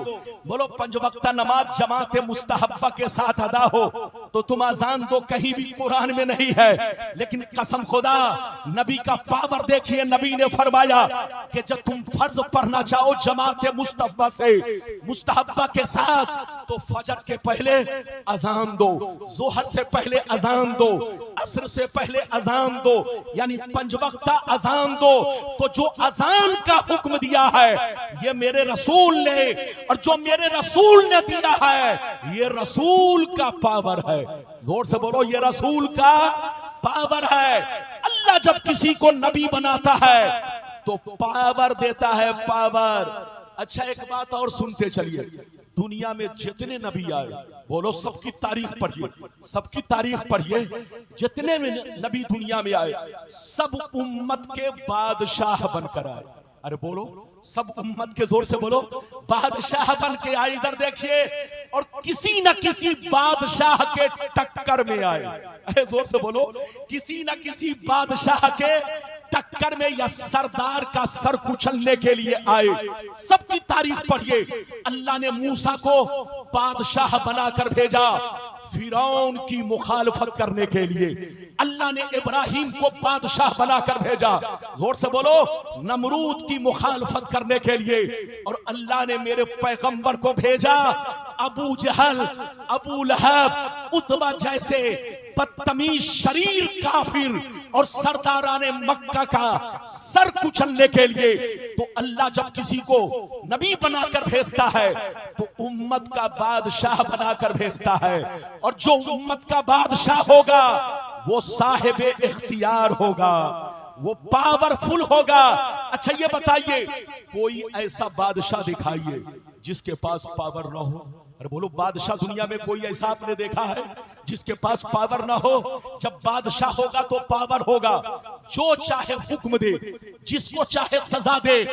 बोलो, 5 वक्ता नमाज जमात मुस्तहब्बा के साथ अदा हो तो तुम अजान दो, कहीं भी कुरान में नहीं है। लेकिन कसम खुदा, नबी का पावर देखिए। नबी ने फरमाया कि जब तुम फर्ज पढ़ना चाहो जमात मुस्तहब्बा से, मुस्तहब्बा के साथ, तो फजर के पहले अजान दो, जोहर से पहले अजान दो, असर से पहले अजान दो, यानी 5 वक्ता अजान दो। तो जो अजान का हुक्म दिया है ये मेरे रसूल ने, और जो मेरे रसूल ने दिया है ये रसूल का पावर है। जोर से बोलो, ये रसूल का पावर है। अल्लाह जब किसी को नबी बनाता है तो पावर देता है, पावर। अच्छा एक बात और सुनते चलिए, दुनिया में जितने नबी आए, बोलो सबकी तारीख पढ़िए, सबकी तारीख पढ़िए। जितने नबी दुनिया में आए सब उम्मत के बादशाह बनकर आए। अरे बोलो, सब उम्मत के, जोर से बोलो, बादशाह बन के आए। इधर देखिए, और किसी न किसी बादशाह के टक्कर में आए। अरे जोर से बोलो, किसी न किसी बादशाह के टक्कर में या सरदार का सर कुचलने के लिए आए। सबकी तारीख पढ़िए। अल्लाह ने मूसा को बादशाह बनाकर भेजा फिरौन की मुखालफत करने के लिए। अल्लाह ने इब्राहिम को बादशाह बनाकर भेजा, जोर से बोलो, नमरूद की मुखालफत करने के लिए। और अल्लाह ने मेरे पैगंबर को भेजा अबू जहल, अबू लहब, उतबा जैसे बदतमीज शरीर काफिर और सरदाराने मक्का का सर कुचलने के लिए। तो अल्लाह जब किसी को नबी बनाकर भेजता है तो उम्मत का बादशाह बनाकर भेजता है। और जो उम्मत का बादशाह होगा वो साहिब इख्तियार होगा, वो पावरफुल होगा। अच्छा ये बताइए, कोई ऐसा बादशाह दिखाइए जिसके पास पावर ना हो। अरे बोलो बादशाह दुनिया में कोई ऐसा आपने देखा है जिसके पास पावर ना हो? जब बादशाह होगा तो पावर होगा, जो चाहे हुक्म दे, जिसको चाहे सजा दे।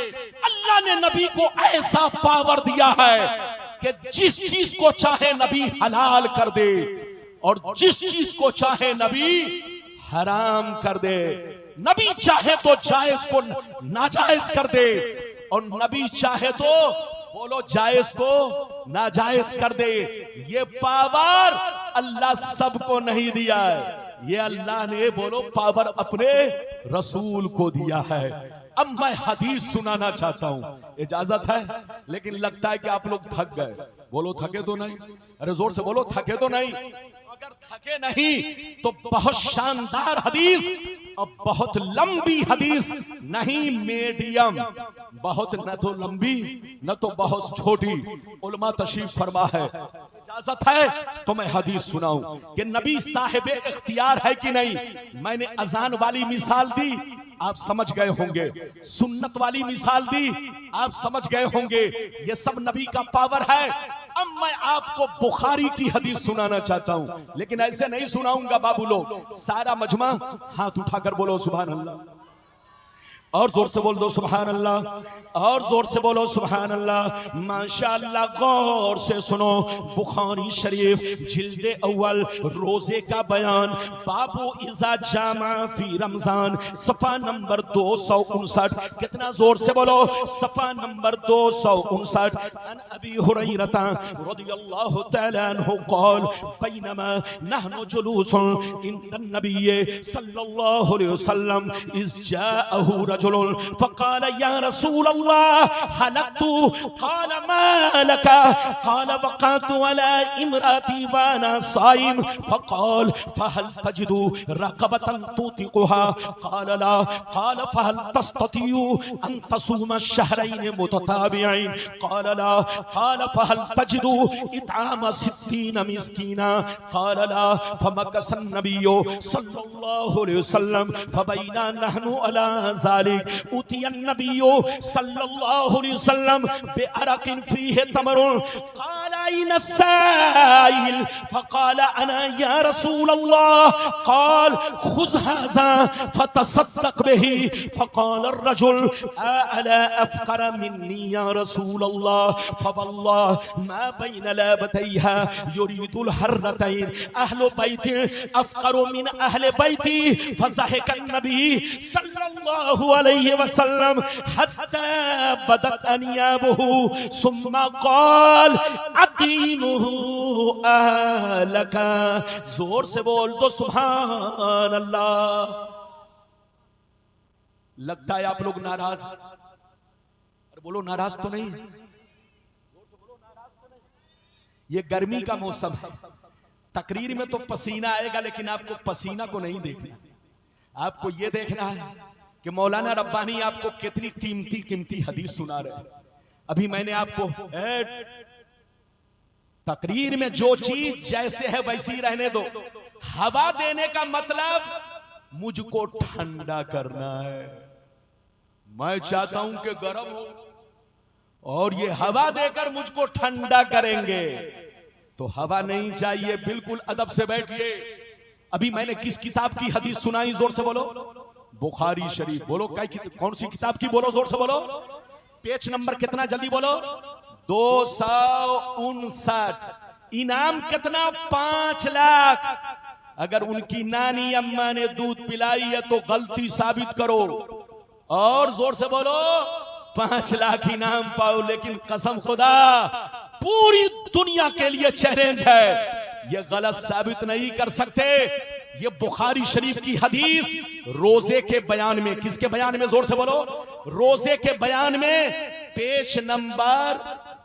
अल्लाह ने नबी को ऐसा पावर दिया है कि जिस चीज को चाहे नबी हलाल कर दे और जिस चीज को चाहे नबी हराम कर दे। नबी चाहे तो जायज को नाजायज कर दे और नबी चाहे तो बोलो जायज को नाजायज कर दे। ये पावर अल्लाह सबको नहीं दिया है, ये अल्लाह ने बोलो पावर अपने रसूल को दिया है। अब मैं हदीस सुनाना चाहता हूं, इजाजत है? लेकिन लगता है कि आप लोग थक गए। बोलो थके तो नहीं? अरे जोर से बोलो थके तो नहीं? अगर थके नहीं तो बहुत शानदार हदीस और बहुत लंबी हदीस नहीं, मीडियम, बहुत न तो लंबी न तो बहुत छोटी, उलमा तशरीफ फरमा है। इजाजत है तो मैं हदीस सुनाऊं कि नबी साहिब इख्तियार है कि नहीं। मैंने अजान वाली मिसाल दी, आप समझ गए होंगे। सुन्नत वाली मिसाल दी, आप समझ गए होंगे। ये सब नबी का पावर है। अब मैं आपको बुखारी की हदीस सुनाना चाहता हूं, लेकिन ऐसे नहीं सुनाऊंगा बाबू लोग। सारा मजमा हाथ उठाकर बोलो सुभान अल्लाह, और जोर से बोल दो सुभान अल्लाह, और जोर से बोलो सुभान अल्लाह। माशाअल्लाह, गौर से सुनो। बुखारी शरीफ जिल्दे अव्वल रोजे का बयान, बाबू इज़ा जामा फी रमजान, सफा नंबर 259। कितना जोर से बोलो? सफा नंबर 259। अन अबी हुरैरा रदियल्लाहु तआला अन्हु क़ाल बैनमा नहनु जुलूसन इंदन नबी सल्लल्लाहु अलैहि वसल्लम इज़ जाअहु फकाल या रसूल अल्लाह हलकतु, काल मा लका, काल वक़अतु अला इमराती वाना साइम, फकाल फहल तजिदु रक़बतन तुतिकुहा, काल ला, काल फहल तस्ततियु अन तसूम शहरैन मुतताबिईन, काल ला, काल फहल तजिदु इतआम 60 मिस्कीना, काल ला, फमकस नबिय्यु सल्लल्लाहु अलैहि वसल्लम फबैना नहनु अला ज़ालिक उतियन नबिय्यु सल्लल्लाहु अलैहि वसल्लम बिअरकिन फीहि तमरुन, क़ाल अय्न साइल, फ़क़ाल अना या रसूल अल्लाह, क़ाल खुज़ हाज़ा फ़तसद्दक़ बिही, फ़क़ाल अर्रजुल अला अफ़क़र मिन्नी या रसूल अल्लाह, फ़वल्लाह मा बैन लाबतैहा युरीदुल हर्रतैन अहलु बैति अफ़क़रु मिन अहलि बैति, फ़ज़हिका नबी सल्लल्लाहु अलैहि वसल्लम हत्ता बदत अनियाबुहु सुम्मा क़ाल अदीनुहु अहलका। जोर से बोल दो सुभान अल्लाह। लगता है आप लोग नाराज, अरे बोलो नाराज तो नहीं? ये गर्मी का मौसम है, तकरीर में तो पसीना आएगा लेकिन आपको पसीना को नहीं देखना। आपको ये देखना है कि मौलाना रब्बानी आपको कितनी कीमती कीमती हदीस सुना रहे हैं। अभी मैंने आपको तकरीर में जो चीज जैसे है वैसी रहने दो। हवा देने का मतलब मुझको ठंडा करना है। मैं चाहता हूं कि गर्म हो और ये हवा देकर मुझको ठंडा करेंगे, तो हवा नहीं चाहिए। बिल्कुल अदब से बैठिए। अभी मैंने किस किताब की हदीस सुनाई? जोर से बोलो। बुखारी शरीफ। बोलो कौन सी किताब की? बोलो जोर से बोलो। पेज नंबर कितना? जल्दी बोलो। 259। इनाम कितना? 5 लाख। अगर उनकी नानी अम्मा ने दूध पिलाई है तो गलती साबित करो और जोर से बोलो 5 लाख इनाम पाओ। लेकिन कसम खुदा पूरी दुनिया के लिए चैलेंज है, ये गलत साबित नहीं कर सकते। ये बुखारी शरीफ की हदीस रोजे के बयान में, किसके बयान में? जोर से बोलो। रोजे के बयान में पेज नंबर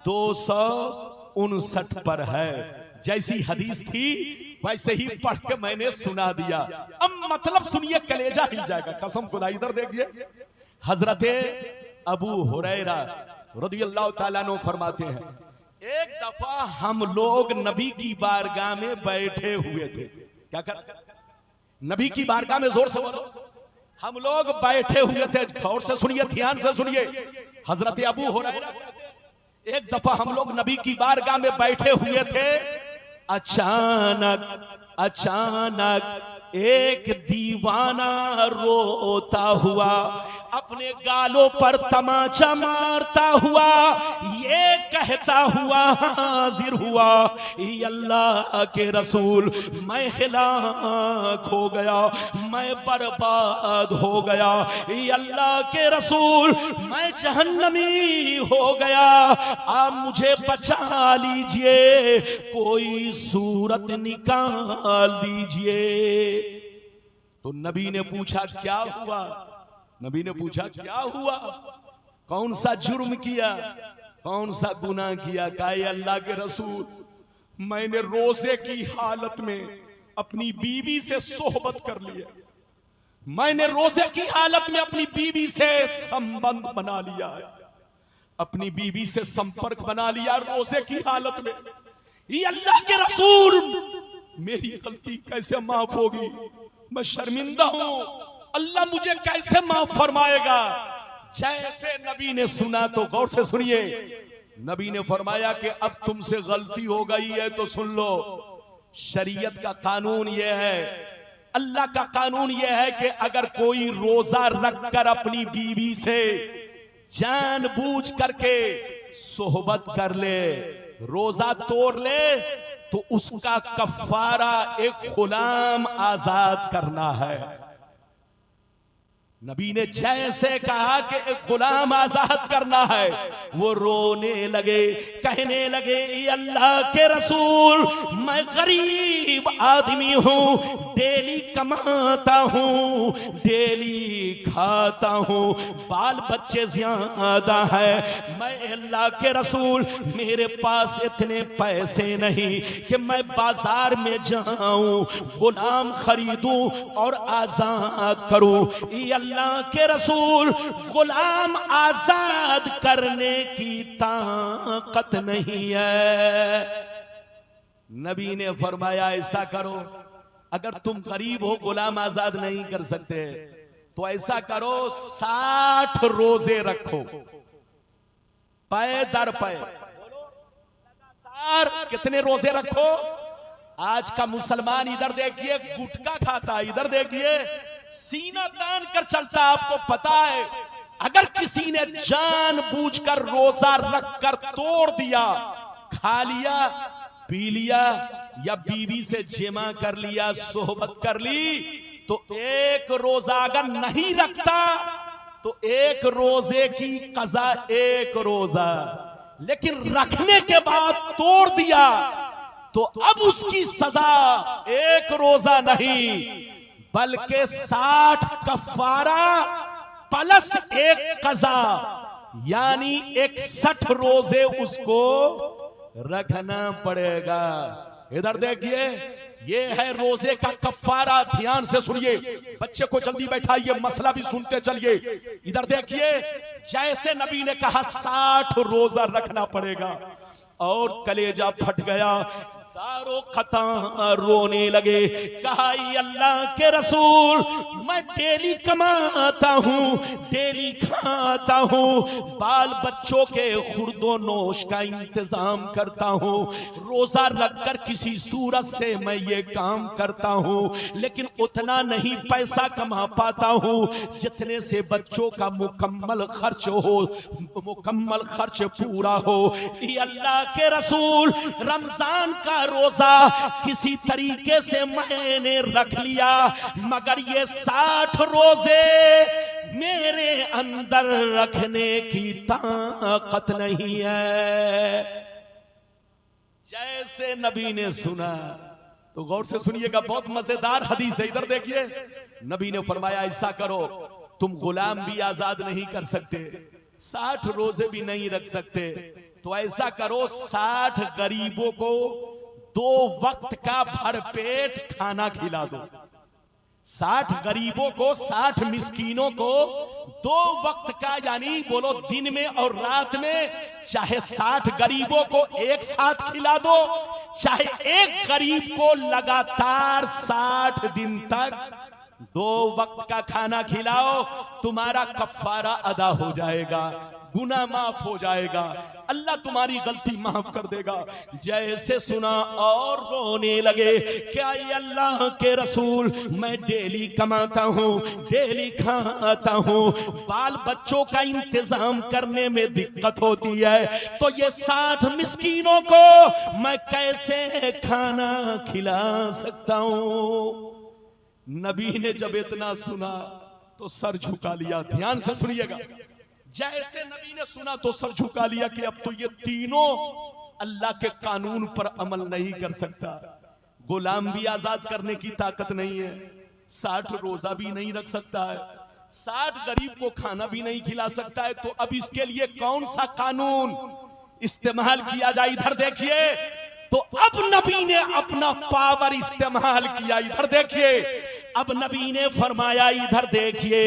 259 पर है। जैसी हदीस थी वैसे ही पढ़ के मैंने सुना दिया। अब मतलब सुनिए, कलेजा हिल जाएगा। कसम खुदा इधर देखिए। हजरते अबू हुरैरा रदियल्लाहु ताला अन्हु फरमाते हैं, एक दफा हम लोग नबी की बारगाह में बैठे हुए थे। क्या कर? नबी की बारगाह में। जोर से बोलो। हम लोग बैठे हुए थे। गौर से सुनिए, ध्यान से सुनिए। हजरत अबू हुरैरा, एक दफा हम लोग नबी की बारगाह में बैठे हुए थे, अचानक एक दीवाना रोता हुआ अपने गालों पर तमाचा मारता हुआ ये कहता हुआ हाजिर हुआ, ये अल्लाह के रसूल मैं हिलाक हो गया, मैं बर्बाद हो गया, ये अल्लाह के रसूल मैं जहन्नमी हो गया, आप मुझे बचा लीजिए, कोई सूरत निकाल दीजिए। तो नबी ने पूछा क्या हुआ? नबी ने पूछा क्या हुआ, कौन सा जुर्म किया, कौन सा गुनाह किया? कहा अल्लाह के रसूल मैंने रोजे की हालत में अपनी बीवी से सोहबत कर लिया, मैंने रोजे की हालत में अपनी बीवी से संबंध बना लिया है, अपनी बीवी से संपर्क बना लिया रोजे की हालत में। ये अल्लाह के रसूल मेरी गलती कैसे माफ होगी, मैं शर्मिंदा हूं, अल्लाह मुझे कैसे माफ फरमाएगा? जैसे नबी ने सुना तो गौर से सुनिए, नबी ने फरमाया कि अब तुमसे गलती हो गई है तो सुन लो, शरीयत का कानून यह है, अल्लाह का कानून यह है कि अगर कोई रोजा रखकर अपनी बीवी से जानबूझ करके सोहबत कर ले, रोजा तोड़ ले, तो उसका कफारा एक गुलाम आजाद करना है। नबी ने जैसे कहा कि एक गुलाम आजाद करना है, वो रोने लगे, कहने लगे अल्लाह के रसूल मैं गरीब आदमी हूं, डेली कमाता हूं, डेली खाता हूं, बाल बच्चे ज्यादा है, मैं अल्लाह के रसूल मेरे पास इतने पैसे नहीं कि मैं बाजार में जाऊं, गुलाम खरीदूं और आजाद करूं। अल्लाह के रसूल गुलाम आजाद करने की ताकत नहीं है। नबी ने फरमाया ऐसा करो, अगर तुम गरीब हो गुलाम आजाद नहीं कर सकते तो ऐसा करो 60 रोजे रखो, पै दर पै, लगातार कितने रोजे रखो? आज का मुसलमान इधर देखिए गुटखा खाता, इधर देखिए सीना तान कर चलता। आपको पता है अगर किसी ने जानबूझकर रोजा रखकर तोड़ दिया, खा लिया, पी लिया या बीवी से जिमा कर लिया, सोहबत कर ली, तो एक रोजा अगर नहीं रखता तो एक रोजे की कज़ा एक रोजा, लेकिन रखने के बाद तोड़ दिया तो अब उसकी सजा एक रोजा नहीं बल्कि 60 कफारा प्लस एक कज़ा, यानी 61 रोजे उसको रखना पड़ेगा। इधर देखिए ये है रोजे का कफारा, ध्यान से सुनिए, बच्चे को जल्दी बैठाइए, मसला भी सुनते चलिए। इधर देखिए जैसे नबी ने कहा 60 रोजा रखना पड़ेगा और कलेजा फट गया, सारों खता रोने लगे, कहा अल्लाह के रसूल मैं डेली कमाता हूँ, डेली खाता हूँ, बाल बच्चों के खुर्दो नोश का इंतजाम करता हूँ, रोजा रखकर किसी सूरत से मैं ये काम करता हूँ, लेकिन उतना नहीं पैसा कमा पाता हूँ जितने से बच्चों का मुकम्मल खर्च हो, मुकम्मल खर्च पूरा हो। अल्लाह के रसूल रमजान का रोजा किसी तरीके से मैंने रख लिया, मगर ये 60 रोजे मेरे अंदर रखने की ताकत नहीं है। जैसे नबी ने सुना तो गौर से सुनिएगा, बहुत मजेदार हदीस है। इधर देखिए नबी ने फरमाया ऐसा करो, तुम गुलाम भी आजाद नहीं कर सकते, 60 रोजे भी नहीं रख सकते, तो ऐसा करो 60 गरीबों को 2 वक्त का भरपेट खाना खिला दो। 60 गरीबों को, 60 मिस्कीनों को 2 वक्त का, यानी बोलो दिन में और रात में, चाहे 60 गरीबों को एक साथ खिला दो, चाहे एक गरीब को लगातार 60 दिन तक 2 वक्त का खाना खिलाओ, तुम्हारा कफ्फारा अदा हो जाएगा, गुनाह माफ हो जाएगा, अल्लाह तुम्हारी गलती माफ कर देगा। जैसे सुना और रोने लगे, क्या ये अल्लाह के रसूल, मैं डेली कमाता हूँ, डेली खाता हूँ, बाल बच्चों का इंतजाम करने में दिक्कत होती है, तो ये 60 मिस्कीनों को मैं कैसे खाना खिला सकता हूँ। नबी ने जब इतना सुना तो सर झुका लिया। ध्यान से सुनिएगा, जैसे नबी ने सुना तो सर झुका लिया कि अब तो ये तीनों अल्लाह के कानून पर अमल नहीं कर सकता। गुलाम भी आजाद करने की ताकत नहीं है, 60 रोजा भी नहीं रख सकता है, 60 गरीब को खाना भी नहीं खिला सकता है, तो अब इसके लिए कौन सा कानून इस्तेमाल किया जाए? इधर देखिए, तो अब नबी ने अपना पावर इस्तेमाल किया। इधर देखिए, अब नबी ने फरमाया, इधर देखिए,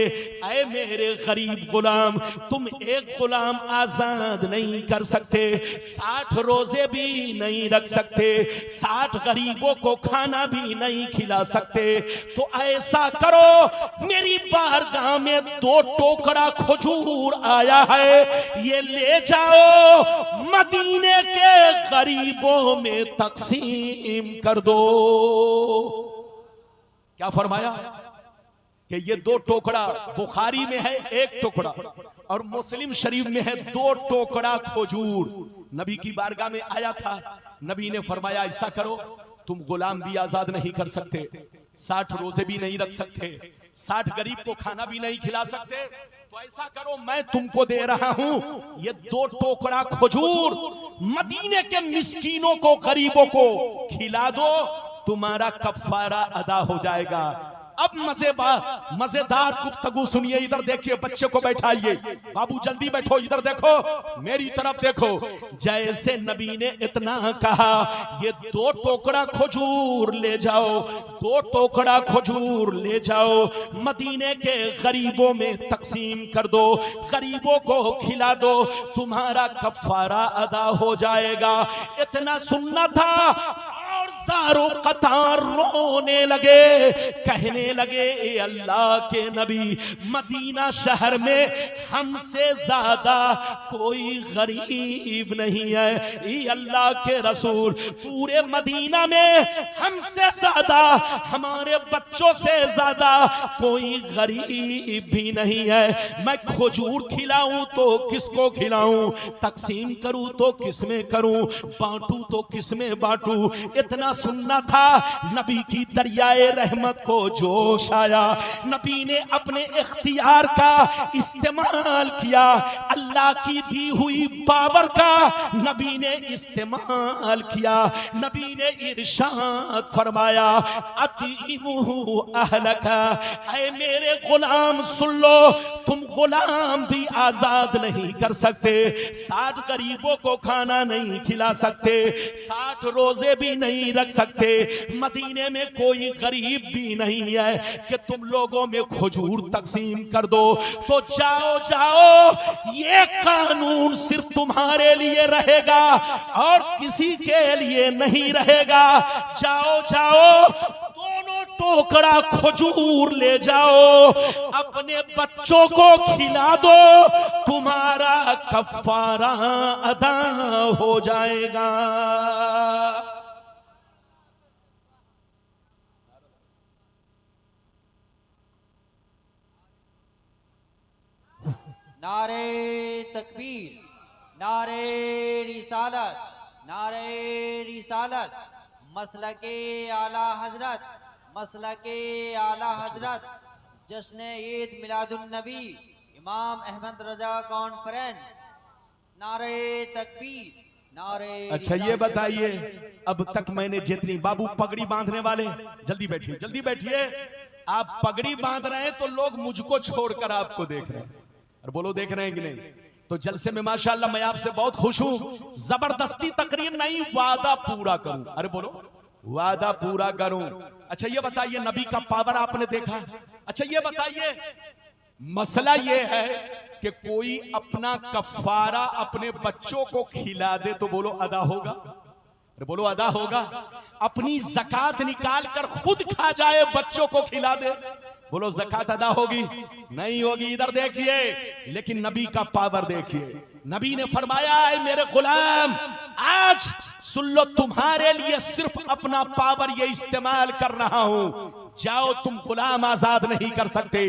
ऐ मेरे गरीब गुलाम, तुम एक गुलाम आजाद नहीं कर सकते, 60 रोजे भी नहीं रख सकते, 60 गरीबों को खाना भी नहीं खिला सकते, तो ऐसा करो, मेरी बारगाह में 2 टोकरा खजूर आया है, ये ले जाओ, मदीने के गरीबों में तकसीम कर दो। क्या फरमाया कि ये 2 टोकरा, बुखारी में है 1 टुकड़ा और मुस्लिम शरीफ में है 2 टोकरा खजूर, नबी की बारगाह में आया था। नबी ने फरमाया, ऐसा करो, तुम गुलाम भी आजाद नहीं कर सकते, 60 रोजे भी नहीं रख सकते, 60 गरीब को खाना भी नहीं खिला सकते, तो ऐसा करो, मैं तुमको दे रहा हूं ये 2 टोकरा खजूर, मदीने के मिस्कीनों को, गरीबों को खिला दो, तुम्हारा कफ्फारा अदा हो जाएगा। अब मजेदार गुफ्तगू सुनिए। इधर देखिए, बच्चे को बैठाइए, बाबू जल्दी बैठो, इधर देखो, मेरी तरफ देखो। जैसे नबी ने इतना कहा, ये 2 टोकरा खजूर ले जाओ, 2 टोकरा खजूर ले जाओ, मदीने के गरीबों में तकसीम कर दो, गरीबों को खिला दो, तुम्हारा कफ्फारा अदा हो जाएगा। इतना सुनना था, सारों कतार रोने लगे, कहने लगे, ए अल्लाह के नबी, मदीना शहर में हमसे ज्यादा कोई गरीब नहीं है। ए अल्लाह के रसूल, पूरे मदीना में हमसे ज्यादा, हमारे बच्चों से ज्यादा कोई गरीब भी नहीं है। मैं खजूर खिलाऊं तो किसको खिलाऊं, तकसीम करूं तो किसमें करूं, बांटूं तो किसमें बांटूं। इतना सुनना था, नबी की दरियाए रहमत को जोश आया। नबी ने अपने इख्तियार का इस्तेमाल किया, अल्लाह की दी हुई पावर का नबी ने इस्तेमाल किया। नबी ने इरशाद फरमाया, अतीमुहु अहलका, ऐ मेरे गुलाम सुन लो, तुम गुलाम भी आजाद नहीं कर सकते, 60 गरीबों को खाना नहीं खिला सकते, 60 रोजे भी नहीं रख सकते, मदीने में कोई गरीब भी नहीं है कि तुम लोगों में खजूर तकसीम कर दो। तो जाओ जाओ, ये कानून सिर्फ तुम्हारे लिए रहेगा और किसी के लिए नहीं रहेगा। जाओ जाओ, दोनों टोकरा खजूर ले जाओ, अपने बच्चों को खिला दो, तुम्हारा कफ्फारा अदा हो जाएगा। नारे तकबीर, नारे रिसालत, नारे रिसालत, मसलके आला हजरत, मसलके आला हजरत, जश्न ईद मिलादुन नबी, इमाम अहमद रजा कॉन्फ्रेंस। नारे तकबीर, नारे। अच्छा ये बताइए, अब तक मैंने जितनी, बाबू पगड़ी बांधने वाले जल्दी बैठिए, जल्दी बैठिए। आप पगड़ी बांध रहे हैं तो लोग मुझको छोड़कर आपको देख रहे हैं, और बोलो देख रहे हैं कि नहीं? तो जलसे में माशाल्लाह मैं आपसे बहुत खुश हूं। जबरदस्ती तकरीर नहीं, वादा पूरा करूं। अरे बोलो, वादा पूरा करूं। अच्छा ये बताइए, नबी का पावर आपने देखा। अच्छा ये बताइए, मसला ये है कि कोई अपना कफ्फारा अपने बच्चों को खिला दे तो बोलो अदा होगा? अरे बोलो अदा होगा? अपनी ज़कात निकाल कर खुद खा जाए, बच्चों को खिला दे बोलो ज़कात अदा होगी? नहीं होगी। इधर देखिए, लेकिन नबी का पावर देखिए। नबी ने फरमाया, है मेरे गुलाम, आज सुन लो, तुम्हारे लिए सिर्फ अपना पावर ये इस्तेमाल कर रहा हूं। जाओ, तुम गुलाम आजाद नहीं कर सकते,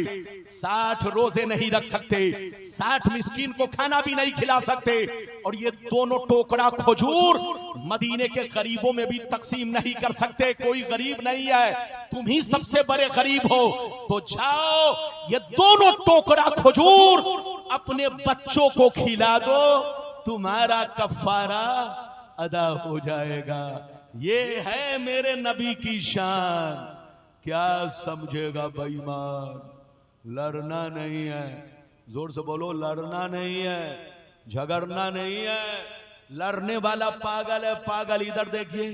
60 रोजे नहीं रख सकते, 60 मिस्कीन को खाना भी नहीं खिला सकते, और ये दोनों टोकरा खजूर मदीने के गरीबों में भी तकसीम नहीं कर सकते। कोई गरीब नहीं है, तुम ही सबसे बड़े गरीब हो। तो जाओ, ये दोनों टोकरा खजूर अपने बच्चों को खिला दो, तुम्हारा कफारा अदा हो जाएगा। ये है मेरे नबी की शान। क्या समझेगा बेईमान? लड़ना नहीं है, जोर से बोलो, लड़ना नहीं है, झगड़ना नहीं है। लड़ने वाला पागल है, पागल। इधर देखिए,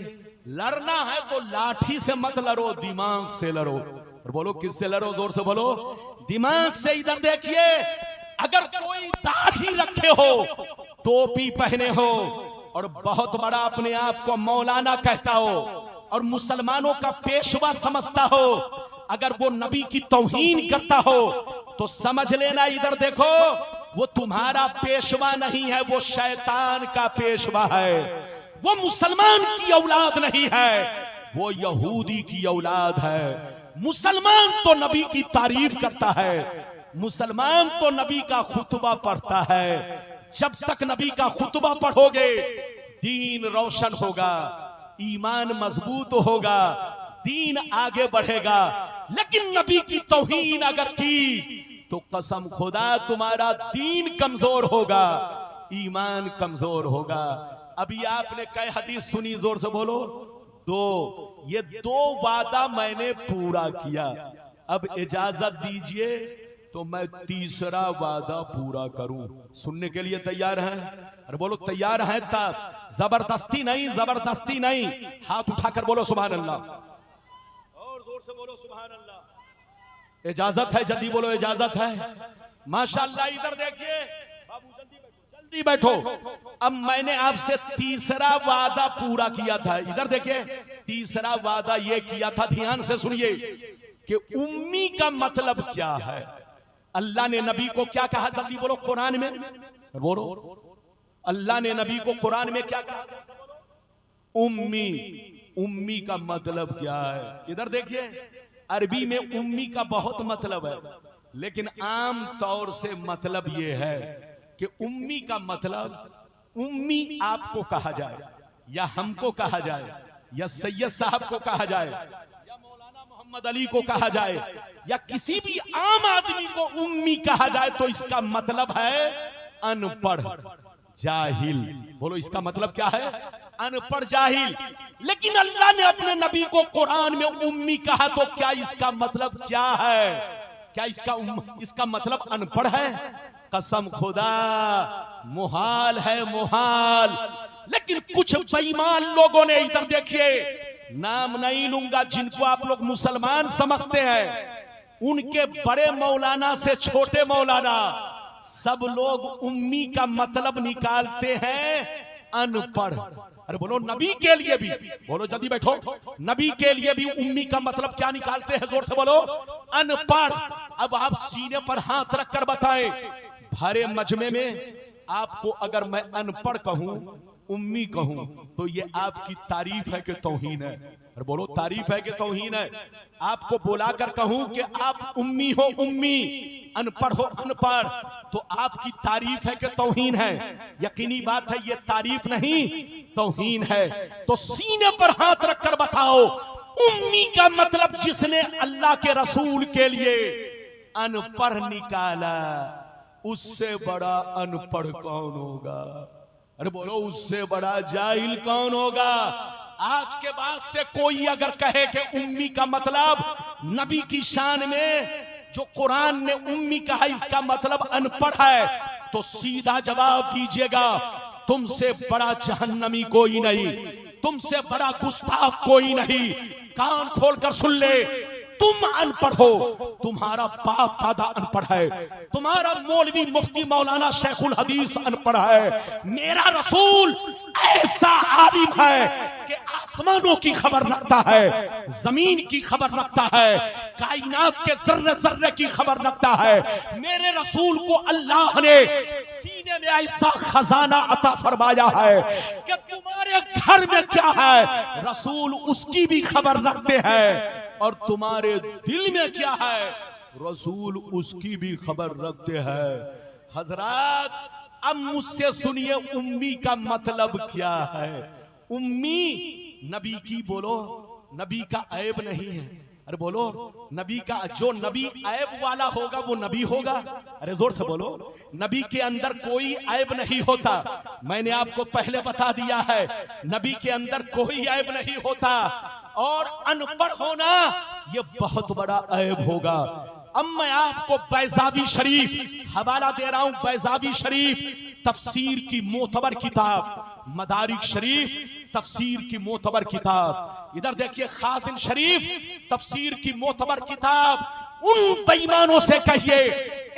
लड़ना है तो लाठी से मत लड़ो, दिमाग से लड़ो। और बोलो किससे लड़ो? जोर से बोलो, दिमाग से। इधर देखिए, अगर कोई दाढ़ी रखे हो, टोपी पहने हो, और बहुत बड़ा अपने आप को मौलाना कहता हो, और मुसलमानों का पेशवा समझता हो, अगर वो नबी की तौहीन करता हो, तो समझ लेना, इधर देखो, वो तुम्हारा पेशवा नहीं है, वो शैतान का पेशवा है। वो मुसलमान की औलाद नहीं है, वो यहूदी की औलाद है। मुसलमान तो नबी की तारीफ करता है, मुसलमान तो नबी का खुतबा पढ़ता है। जब तक नबी का खुतबा पढ़ोगे, दीन रोशन होगा, ईमान मजबूत होगा, दीन आगे बढ़ेगा। लेकिन नबी की तौहीन अगर की, तो कसम खुदा तुम्हारा दीन कमजोर होगा, ईमान कमजोर होगा। अभी आपने कई हदीस सुनी, जोर से बोलो, 2। ये 2 वादा मैंने पूरा किया, अब इजाजत दीजिए तो मैं तीसरा वादा पूरा करूं। सुनने के लिए तैयार हैं? अरे बोलो तैयार हैं तब। जबरदस्ती नहीं, जबरदस्ती नहीं। हाथ उठाकर बोलो सुभान अल्लाह, और जोर से बोलो सुभान अल्लाह। इजाजत है, जल्दी बोलो, इजाजत है। माशाअल्लाह। इधर देखिए बाबू, जल्दी बैठो। अब मैंने आपसे तीसरा वादा पूरा किया था। इधर देखिए, तीसरा वादा यह किया था, ध्यान से सुनिए, कि उम्मी का मतलब क्या है। अल्लाह ने नबी को क्या कहा? जल्दी बोलो, कुरान में बोलो, अल्लाह ने नबी को कुरान में क्या कहा? उम्मी। उम्मी का मतलब क्या है? इधर देखिए, अरबी में उम्मी का बहुत मतलब है, लेकिन आम तौर से मतलब यह है कि उम्मी का मतलब, उम्मी आपको कहा जाए, या हमको कहा जाए, या सैयद साहब को कहा जाए, या मौलाना मोहम्मद अली को कहा जाए, या किसी भी आम आदमी को उम्मी कहा जाए, तो इसका मतलब है अनपढ़, जाहिल। बोलो इसका मतलब क्या है? अनपढ़, जाहिल। लेकिन अल्लाह ने अपने नबी को कुरान में उम्मी कहा, तो क्या इसका मतलब क्या है? क्या इसका मतलब अनपढ़ है? कसम खुदा, मुहाल है, मुहाल। लेकिन कुछ बेईमान लोगों ने, इधर देखिए, नाम नहीं लूंगा, जिनको आप लोग मुसलमान समझते हैं, उनके बड़े मौलाना से छोटे मौलाना, सब लोग उम्मी का मतलब निकालते हैं अनपढ़। अरे बोलो, नबी के लिए भी बोलो, जल्दी बैठो, नबी के लिए भी उम्मी का मतलब क्या निकालते हैं? जोर से बोलो, अनपढ़। अब आप सीने पर हाथ रखकर बताएं, भरे मजमे में आपको अगर मैं अनपढ़ कहूं, उम्मी कहूं, तो ये आपकी तारीफ है कि तौहीन है? अरे बोलो, तारीफ है कि तौहीन है? आपको बुलाकर कहूं कि आप उम्मी हो, उम्मी, अनपढ़ हो, अनपढ़, तो आपकी तारीफ है कि तौहीन है? यकीनी बात है, ये तारीफ नहीं, तौहीन है। तो सीने पर हाथ रखकर बताओ, उम्मी का मतलब जिसने अल्लाह के रसूल के लिए अनपढ़ निकाला, उससे बड़ा अनपढ़ कौन होगा? अरे बोलो, उससे बड़ा जाहिल कौन होगा? आज के बाद से कोई अगर कहे कि उम्मी का मतलब नबी की शान में जो कुरान ने उम्मी कहा इसका मतलब अनपढ़ है, तो सीधा जवाब दीजिएगा, तुमसे बड़ा जहन्नमी कोई नहीं, तुमसे बड़ा गुस्ताख कोई नहीं। कान खोलकर सुन ले, तुम अनपढ़ हो, तुम्हारा बाप दादा अनपढ़ है, तुम्हारा मौलवी मुफ्ती मौलाना शेखुल हदीस अनपढ़ है। मेरा रसूल ऐसा आलिम है कि आसमानों की खबर रखता है, जमीन की खबर रखता है, कायनात के जर्रे जर्रे की खबर रखता है। मेरे रसूल को अल्लाह ने सीने में ऐसा खजाना अता फरमाया है कि तुम्हारे घर में क्या है रसूल उसकी भी खबर रखते हैं, और तुम्हारे दिल में क्या है रसूल उसकी भी खबर रखते हैं। हजरात, अब मुझसे सुनिए उम्मी का मतलब क्या है। उम्मी नबी की, बोलो नबी का ऐब नहीं है। अरे बोलो, नबी का, जो नबी ऐब वाला होगा वो नबी होगा। अरे जोर से बोलो, नबी के अंदर कोई ऐब नहीं होता। मैंने आपको पहले बता दिया है, नबी के अंदर कोई ऐब नहीं होता, और अनपढ़ होना ये बहुत बड़ा ऐब होगा। अब मैं आपको बैजावी शरीफ हवाला दे रहा हूं, बैजावी शरीफ तफसीर की मोतबर किताब, मदारिक शरीफ तफसीर की मोतबर किताब। इधर देखिए खासिन शरीफ तफसीर की मोतबर किताब। उन बेईमानों से कहिए,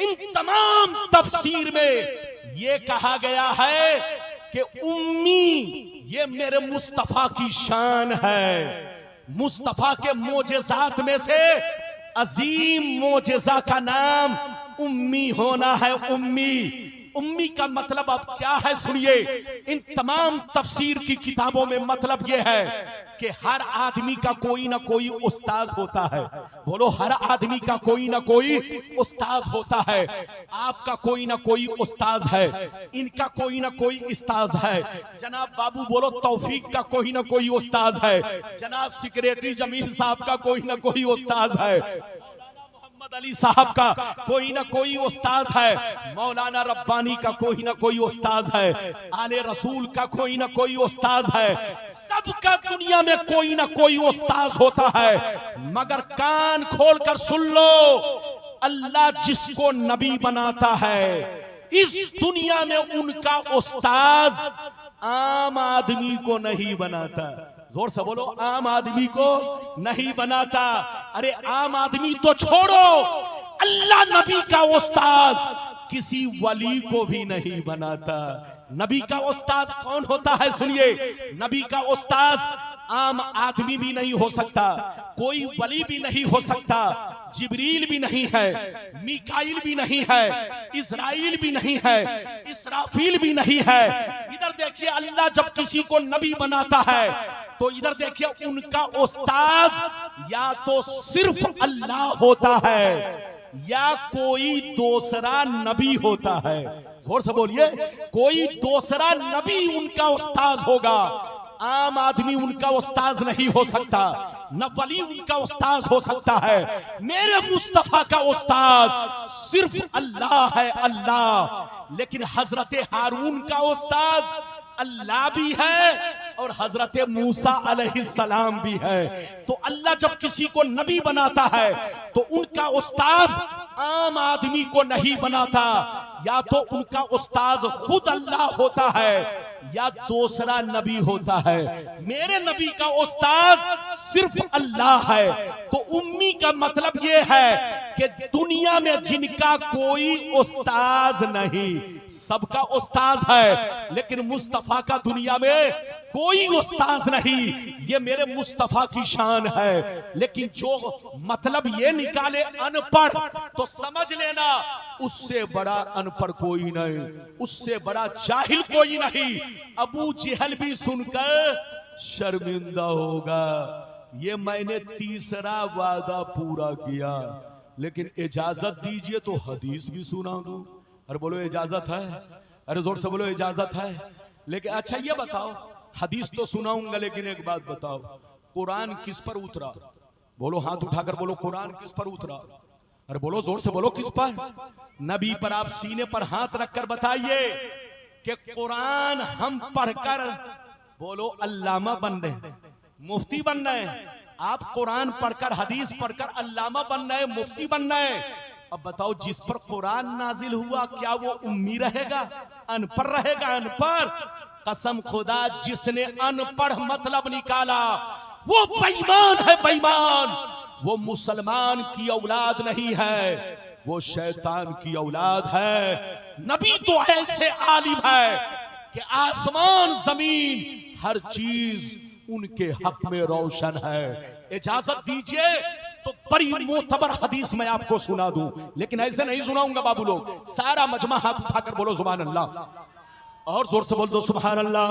इन तमाम तफसीर में ये कहा गया है कि उम्मी ये मेरे मुस्तफा की शान है। मुस्तफा के मोजेजात में से अजीम मोजेजा का नाम उम्मी होना है। उम्मी, उम्मी का मतलब अब क्या है सुनिए। इन तमाम तफसीर की किताबों में मतलब यह है कि हर आदमी का कोई ना कोई उस्ताद होता है। बोलो, हर आदमी का कोई ना कोई उस्ताद होता है। आपका कोई ना कोई उस्ताद है, इनका कोई ना कोई उस्ताद है। जनाब बाबू बोलो, तौफीक का कोई ना कोई उस्ताद है। जनाब सेक्रेटरी जमील साहब का कोई ना कोई उस्ताद है। मोहम्मद अली साहब का कोई ना कोई उस्ताद है। मौलाना रब्बानी का कोई ना कोई उस्ताद है। आले रसूल का कोई ना कोई उस्ताद है। सबका दुनिया में कोई ना कोई उस्ताद होता है। मगर कान खोलकर सुन लो, अल्लाह जिसको नबी बनाता है, इस दुनिया में उनका उस्ताद आम आदमी को नहीं बनाता। जोर से बोलो, आम आदमी को नहीं बनाता। अरे आम आदमी तो छोड़ो, अल्लाह नबी का उस्ताद किसी वली को भी नहीं बनाता। नबी का उस्ताद कौन होता है सुनिए। नबी का उस्ताद आम आदमी भी नहीं हो सकता, कोई वली भी नहीं हो सकता, जिब्रील भी नहीं है, मीकाईल भी नहीं है, इस्राइल भी नहीं है, इसराफील भी नहीं है। इधर देखिए, अल्लाह जब किसी को नबी बनाता है तो इधर देखिए उनका उस्ताद या तो सिर्फ अल्लाह होता है या कोई दूसरा नबी होता है। जोर से बोलिए, कोई दूसरा नबी उनका उस्ताद होगा। आम आदमी उनका उस्ताद नहीं हो सकता, न वली उनका उस्ताद हो सकता है। मेरे मुस्तफा का उस्ताद सिर्फ अल्लाह है, अल्लाह। लेकिन हजरत हारून का उस्ताद अल्लाह भी है और हजरत मूसा अलैहिस्सलाम भी है। तो अल्लाह जब किसी को नबी बनाता है तो उनका उस्ताद आम आदमी को नहीं बनाता, या तो उनका उस्ताद खुद अल्लाह होता है या दूसरा नबी होता है। मेरे नबी का उस्ताद सिर्फ अल्लाह है। तो उम्मी का मतलब यह है कि दुनिया में जिनका कोई उस्ताद नहीं, सबका उस्ताद है, लेकिन मुस्तफा का दुनिया में कोई उस्ताद नहीं। ये मेरे मुस्तफा की शान है। लेकिन जो मतलब ये निकाले अनपढ़, तो समझ लेना उससे बड़ा अनपढ़ कोई नहीं, उससे बड़ा जाहिल कोई नहीं। अबू जहल भी सुनकर शर्मिंदा होगा। ये मैंने तीसरा वादा पूरा किया, लेकिन इजाजत दीजिए तो हदीस भी सुना दूं। अरे बोलो इजाजत है? अरे जोर से बोलो इजाजत है। लेकिन अच्छा ये बताओ, हदीस तो सुनाऊंगा, लेकिन एक बात बताओ, कुरान किस पर उतरा? बोलो, हाथ उठाकर बोलो, कुरान किस पर उतरा? अरे बोलो, जोर से बोलो, किस पर? नबी पर। आप सीने पर हाथ रखकर बताइए कि कुरान हम पढ़कर, बोलो, अल्लामा बन रहे, मुफ्ती बन रहे। आप कुरान पढ़कर, हदीस पढ़कर अल्लामा बन रहे, मुफ्ती बन रहे। अब बताओ, जिस पर कुरान नाजिल हुआ क्या वो उम्मी रहेगा, अनपढ़ रहेगा? अनपढ़, कसम खुदा, जिसने अनपढ़ मतलब निकाला वो बेईमान है, बेईमान। वो मुसलमान की औलाद नहीं है, वो शैतान की औलाद है। नबी तो ऐसे आलिम है कि आसमान जमीन हर चीज उनके हक में रोशन है। इजाजत दीजिए तो बड़ी मोतबर हदीस मैं आपको सुना दूं, लेकिन ऐसे नहीं सुनाऊंगा बाबू लोग। सारा मजमा हाथ उठाकर बोलो सुभान अल्लाह, और जोर से बोल दो सुभान अल्लाह,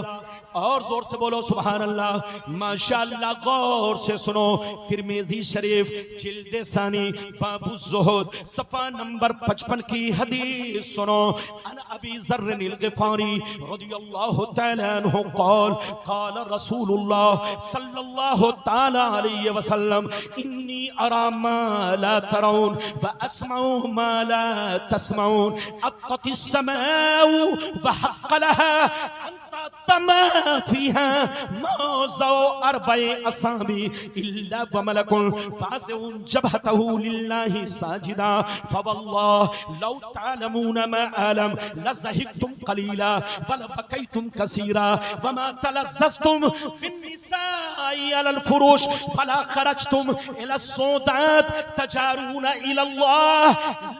और जोर से बोलो सुभान अल्लाह। माशाअल्लाह, गौर से सुनो। तिरमिजी शरीफ जिल्द सानी बाबू ज़ुहद सफ़ा नंबर 55 की हदीस सुनो। अन अबी ज़र्र अल ग़िफ़ारी रज़ियल्लाहु तआला अन्हु क़ाल क़ाल रसूलुल्लाह सल्लल्लाहु तआला अलैहि वसल्लम इन्नी अरा मा ला तरौन व अस्मउ मा ला तस्मऊन अक़तिस समाउ व हक़्क़ तमा फीहा मौज़ौ अरबए असाबी इल्ला व मलकुन फासिउन जबहतहु लिल्लाहि साजिदा फवल्लाह लौ तालमून मा आलम लज़हिकतुम कलीला व लबकैतुम कसीरा व मा तलज़्ज़तुम बिन्निसाई अलल फुरूश फला खरजतुम इला सौदात तजारून इलल्लाह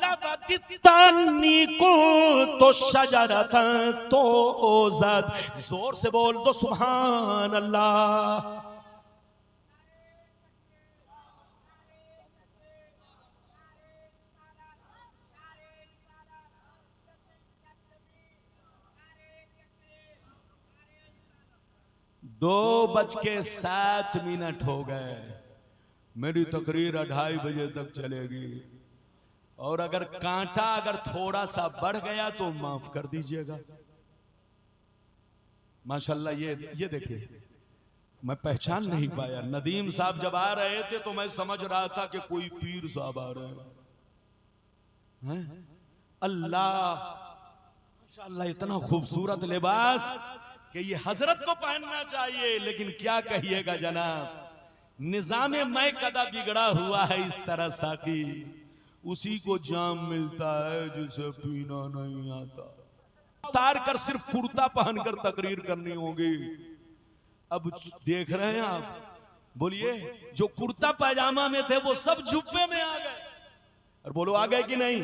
लबदित्तनी कुन्तु शजरतन तोज़द। जोर से बोल दो सुभान अल्लाह। दो बज के 7 मिनट हो गए। मेरी तकरीर 2:30 बजे तक चलेगी, और अगर कांटा अगर थोड़ा सा बढ़ गया तो माफ कर दीजिएगा। माशाल्लाह, ये देखिए, मैं पहचान नहीं पाया। नदीम साहब जब आ रहे थे तो मैं समझ रहा था कि कोई पीर साहब आ रहे हैं। अल्लाह, माशाल्लाह, इतना खूबसूरत लिबास कि ये हजरत को पहनना चाहिए, लेकिन क्या कहिएगा जनाब, निजाम मैं कदा बिगड़ा हुआ है इस तरह साकी, उसी को जाम मिलता है जिसे पीना नहीं आता। तार कर सिर्फ कुर्ता पहनकर तकरीर करनी होगी। अब देख रहे हैं आप, बोलिए, जो कुर्ता पैजामा में थे वो सब जुब्बे में आ गए, और बोलो आ गए कि नहीं।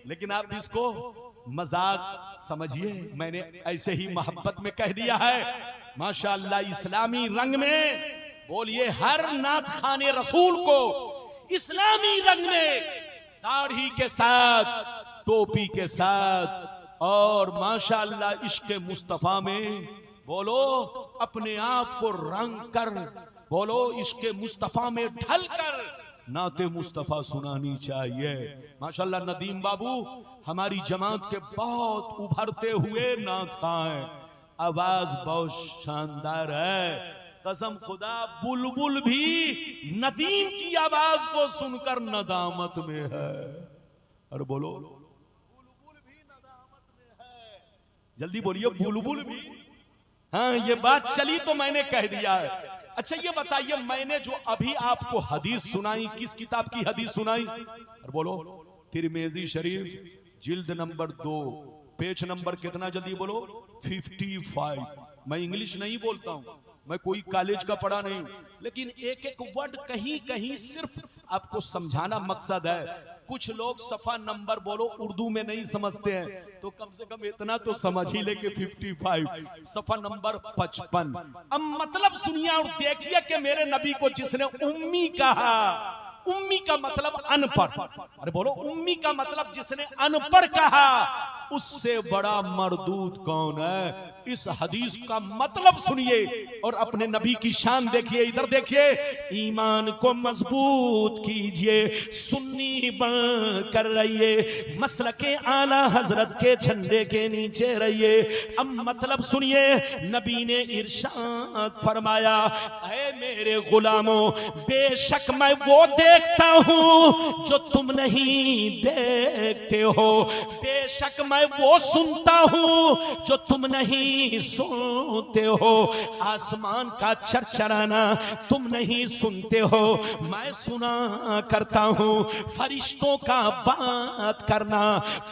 लेकिन आप इसको मजाक समझिए, मैंने ऐसे ही मोहब्बत में कह दिया है। माशाअल्लाह, इस्लामी रंग में, बोलिए, हर नात खाने रसूल को इस्लामी रंग में, दाढ़ी के साथ, टोपी के साथ, और माशाअल्लाह इश्क मुस्तफा में, बोलो, अपने आप को रंग कर, बोलो, इश्क मुस्तफा में ढल कर नाते मुस्तफा सुनानी चाहिए। माशाअल्लाह, नदीम बाबू हमारी जमात के बहुत उभरते हुए नात खां हैं, आवाज बहुत शानदार है। कसम खुदा, बुलबुल भी नदीम की आवाज को सुनकर नदामत में है। और बोलो, बुलबुल भी नदामत में है। जल्दी बोलिए, बुलबुल भी। हाँ, ये बात चली तो मैंने कह दिया है। अच्छा, ये बताइए, मैंने जो अभी आपको हदीस सुनाई, किस किताब की हदीस सुनाई? और बोलो, तिरमिजी शरीफ जिल्द नंबर 2, पेज नंबर कितना? जल्दी बोलो, 55। मैं इंग्लिश नहीं बोलता हूं, मैं कोई कॉलेज का पढ़ा नहीं, लेकिन एक एक वर्ड कहीं कहीं सिर्फ आपको समझाना मकसद है। कुछ लोग सफा नंबर बोलो उर्दू में नहीं समझते हैं, तो कम से कम इतना तो समझ ही ले कि 55 सफा नंबर 55। अब मतलब सुनिए और देखिए कि मेरे नबी को जिसने उम्मी कहा, उम्मी का मतलब अनपढ़, अरे बोलो, उम्मी का मतलब जिसने अनपढ़ कहा, उससे बड़ा मरदूद कौन है? इस हदीस का मतलब सुनिए और अपने नबी की शान देखिए। इधर देखिए, ईमान को मजबूत कीजिए, सुन्नी बन कर रहिए, मसलके आला हजरत के झंडे के नीचे रहिए। अब मतलब सुनिए, नबी ने इरशाद फरमाया, ऐ मेरे गुलामों, बेशक मैं वो देखता हूं जो तुम नहीं देखते हो, बेशक मैं वो सुनता हूं जो तुम नहीं सुनते हो, आसमान का चरचराना तुम नहीं सुनते हो, मैं सुना करता हूं, फरिश्तों का बात करना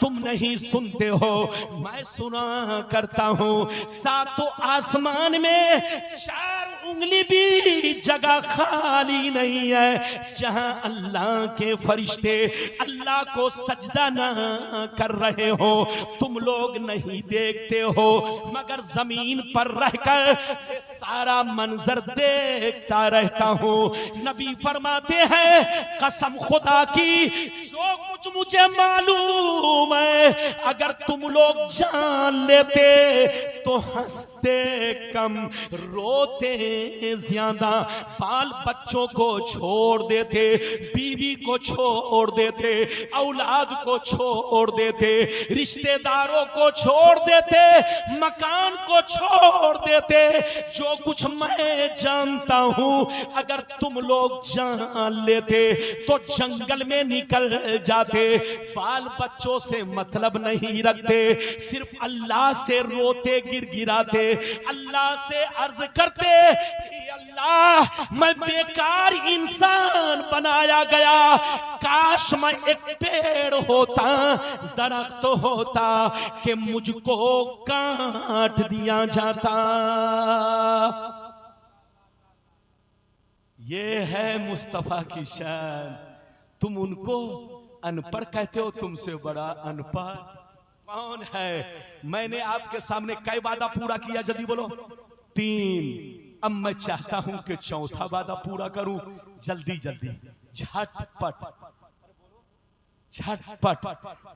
तुम नहीं सुनते हो, मैं सुना करता हूं, सातों आसमान में 4 उंगली भी जगह खाली नहीं है जहां अल्लाह के फरिश्ते अल्लाह को सजदा ना कर रहे हो। तुम लोग नहीं देखते हो, मगर जमीन पर रहकर ये सारा मंजर देखता रहता हूं। नबी फरमाते हैं कसम खुदा की, जो कुछ मुझे मालूम है अगर तुम लोग जान लेते तो हंसते कम, रोते ज्यादा, बाल बच्चों को छोड़ देते, बीवी को छोड़ देते, औलाद को छोड़ देते, रिश्तेदारों को छोड़ देते, मकान को छोड़ देते। जो कुछ मैं जानता हूं अगर तुम लोग जान लेते तो जंगल में निकल जाते, बाल बच्चों से मतलब नहीं रखते, सिर्फ अल्लाह से रोते गिड़गिड़ाते, अल्लाह से अर्ज करते अल्लाह मैं बेकार इंसान बनाया गया, काश मैं एक पेड़ होता, दरख्त होता कि मुझको काट दिया जाता। ये है मुस्तफा की शान। तुम उनको अनपढ़ कहते हो, तुमसे बड़ा अनपढ़ कौन है? मैंने आपके सामने कई वादा पूरा किया, जल्दी बोलो। 3। अब मैं चाहता हूं कि चौथा वादा पूरा करूं, जल्दी जल्दी, झटपट झटपट।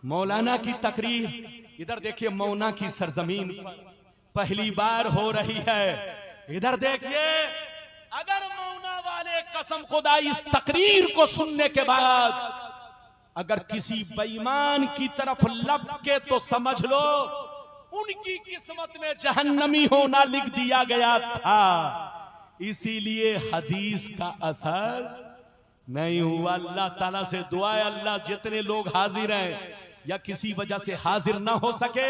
मौलाना की तकरीर इधर देखिए, मौना की सरजमीन पहली बार हो रही है। इधर देखिए, अगर मौना वाले कसम खुदा इस तकरीर को सुनने के बाद अगर किसी बेईमान की तरफ लपके तो समझ लो उनकी किस्मत में जहन्नमी होना लिख दिया गया था। इसीलिए हदीस का असर नहीं हुआ। अल्लाह ताला से दुआ है, अल्लाह जितने लोग हाजिर हैं या किसी वजह से हाजिर ना हो सके,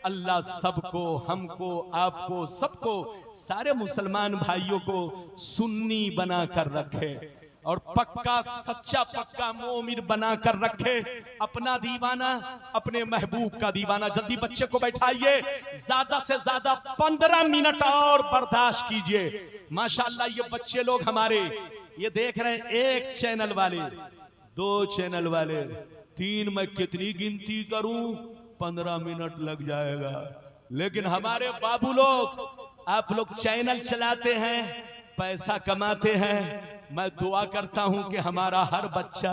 अल्लाह सबको, हमको, आपको, सबको, सारे मुसलमान भाइयों को सुन्नी बना कर रखे और पक्का सच्चा पक्का मोमिन बना कर रखे। अपना दीवाना, अपने महबूब का दीवाना। जल्दी बच्चे को बैठाइए, ज्यादा से ज्यादा 15 मिनट और बर्दाश्त कीजिए। माशाअल्लाह ये बच्चे लोग हमारे ये देख रहे हैं, 1 चैनल वाले, 2 चैनल वाले, 3, मैं कितनी गिनती करूं, 15 मिनट लग जाएगा। लेकिन हमारे बाबू लोग, आप लोग चैनल चलाते हैं, पैसा कमाते हैं। मैं दुआ करता हूं कि हमारा हर बच्चा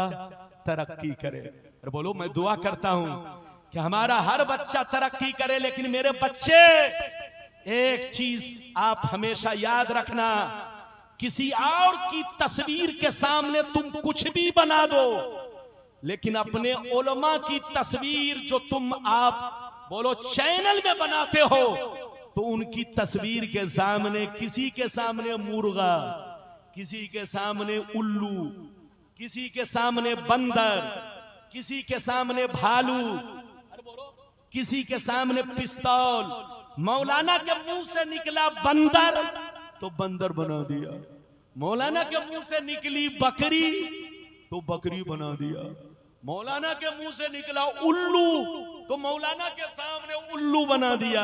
तरक्की करे। अरे बोलो, मैं दुआ करता हूं कि हमारा हर बच्चा तरक्की करे। लेकिन मेरे बच्चे, एक चीज आप हमेशा याद रखना, किसी और की तस्वीर के सामने तुम कुछ भी बना दो, लेकिन अपने उलमा की तस्वीर जो तुम आप बोलो चैनल में बनाते हो, तो उनकी तस्वीर के सामने, किसी के सामने मुर्गा, किसी के सामने उल्लू, किसी के सामने बंदर, किसी के सामने भालू, किसी के सामने पिस्तौल। मौलाना के मुंह से निकला बंदर तो बंदर बना दिया, मौलाना के मुंह से निकली बकरी तो बकरी बना दिया, मौलाना के मुंह से निकला उल्लू तो मौलाना के सामने उल्लू बना दिया।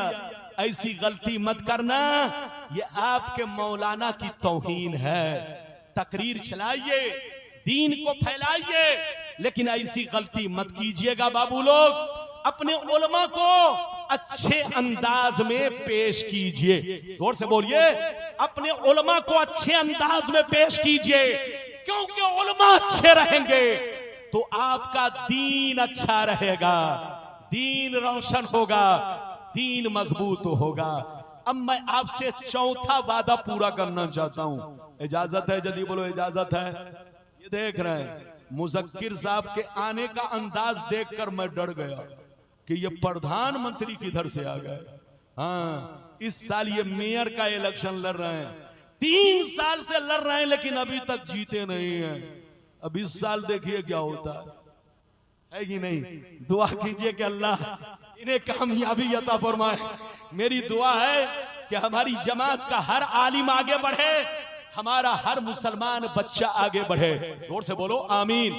ऐसी गलती मत करना, ये आपके मौलाना की तौहीन है। तकरीर चलाइए, दीन को फैलाइए, लेकिन ऐसी गलती मत कीजिएगा बाबू लोग। अपने उलमा को अच्छे अंदाज में पेश कीजिए। जोर से बोलिए, अपने उलमा को अच्छे अंदाज में पेश कीजिए, क्योंकि उलमा अच्छे रहेंगे तो आपका दीन अच्छा रहेगा, दीन रोशन होगा, दीन मजबूत होगा। अब मैं आपसे चौथा वादा पूरा करना चाहता हूं। इजाजत है? जल्दी बोलो, इजाजत है? ये देख रहे हैं, मुज़क्किर साहब के आने का अंदाज देखकर मैं डर गया कि ये प्रधानमंत्री किधर से आ गए। हाँ, इस साल ये मेयर का इलेक्शन लड़ रहे हैं, 3 साल से लड़ रहे हैं, लेकिन अभी तक जीते नहीं हैं। अब इस साल देखिए क्या होता है कि नहीं? दुआ कीजिए कि अल्लाह इन्हें कामयाबी अता फरमाए। मेरी दुआ है कि हमारी जमात का हर आलिम आगे बढ़े, हमारा हर मुसलमान बच्चा आगे बढ़े। जोर से बोलो आमीन।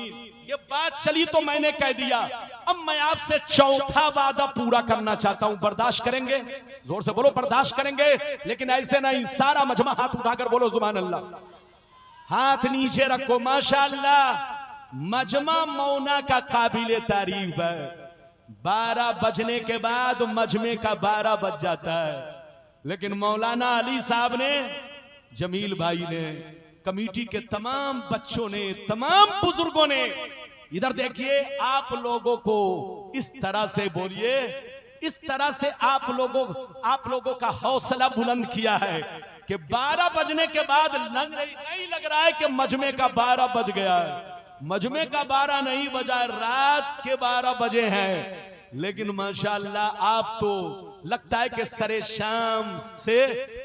ये बात चली तो मैंने कह दिया। अब मैं आपसे चौथा वादा पूरा करना चाहता हूं, बर्दाश्त करेंगे? जोर से बोलो बर्दाश्त करेंगे, लेकिन ऐसे नहीं, सारा मजमा हाथ उठाकर बोलो सुभान अल्लाह। हाथ नीचे रखो, माशाअल्लाह। मजमा मौना का काबिले तारीफ है। 12 बजने के बाद मजमे का 12 बज जाता है, लेकिन मौलाना अली साहब ने, जमील भाई ने, कमेटी के तमाम बच्चों ने, तमाम बुजुर्गों ने, इधर देखिए, आप लोगों को इस तरह से बोलिए, इस तरह से आप लोगों का हौसला बुलंद किया है कि 12 बजने के बाद नहीं लग रहा है कि मजमे का 12 बज गया है। मजमे का 12 नहीं बजा, रात के 12 बजे हैं। लेकिन माशाअल्लाह आप तो लगता है कि सरे शाम से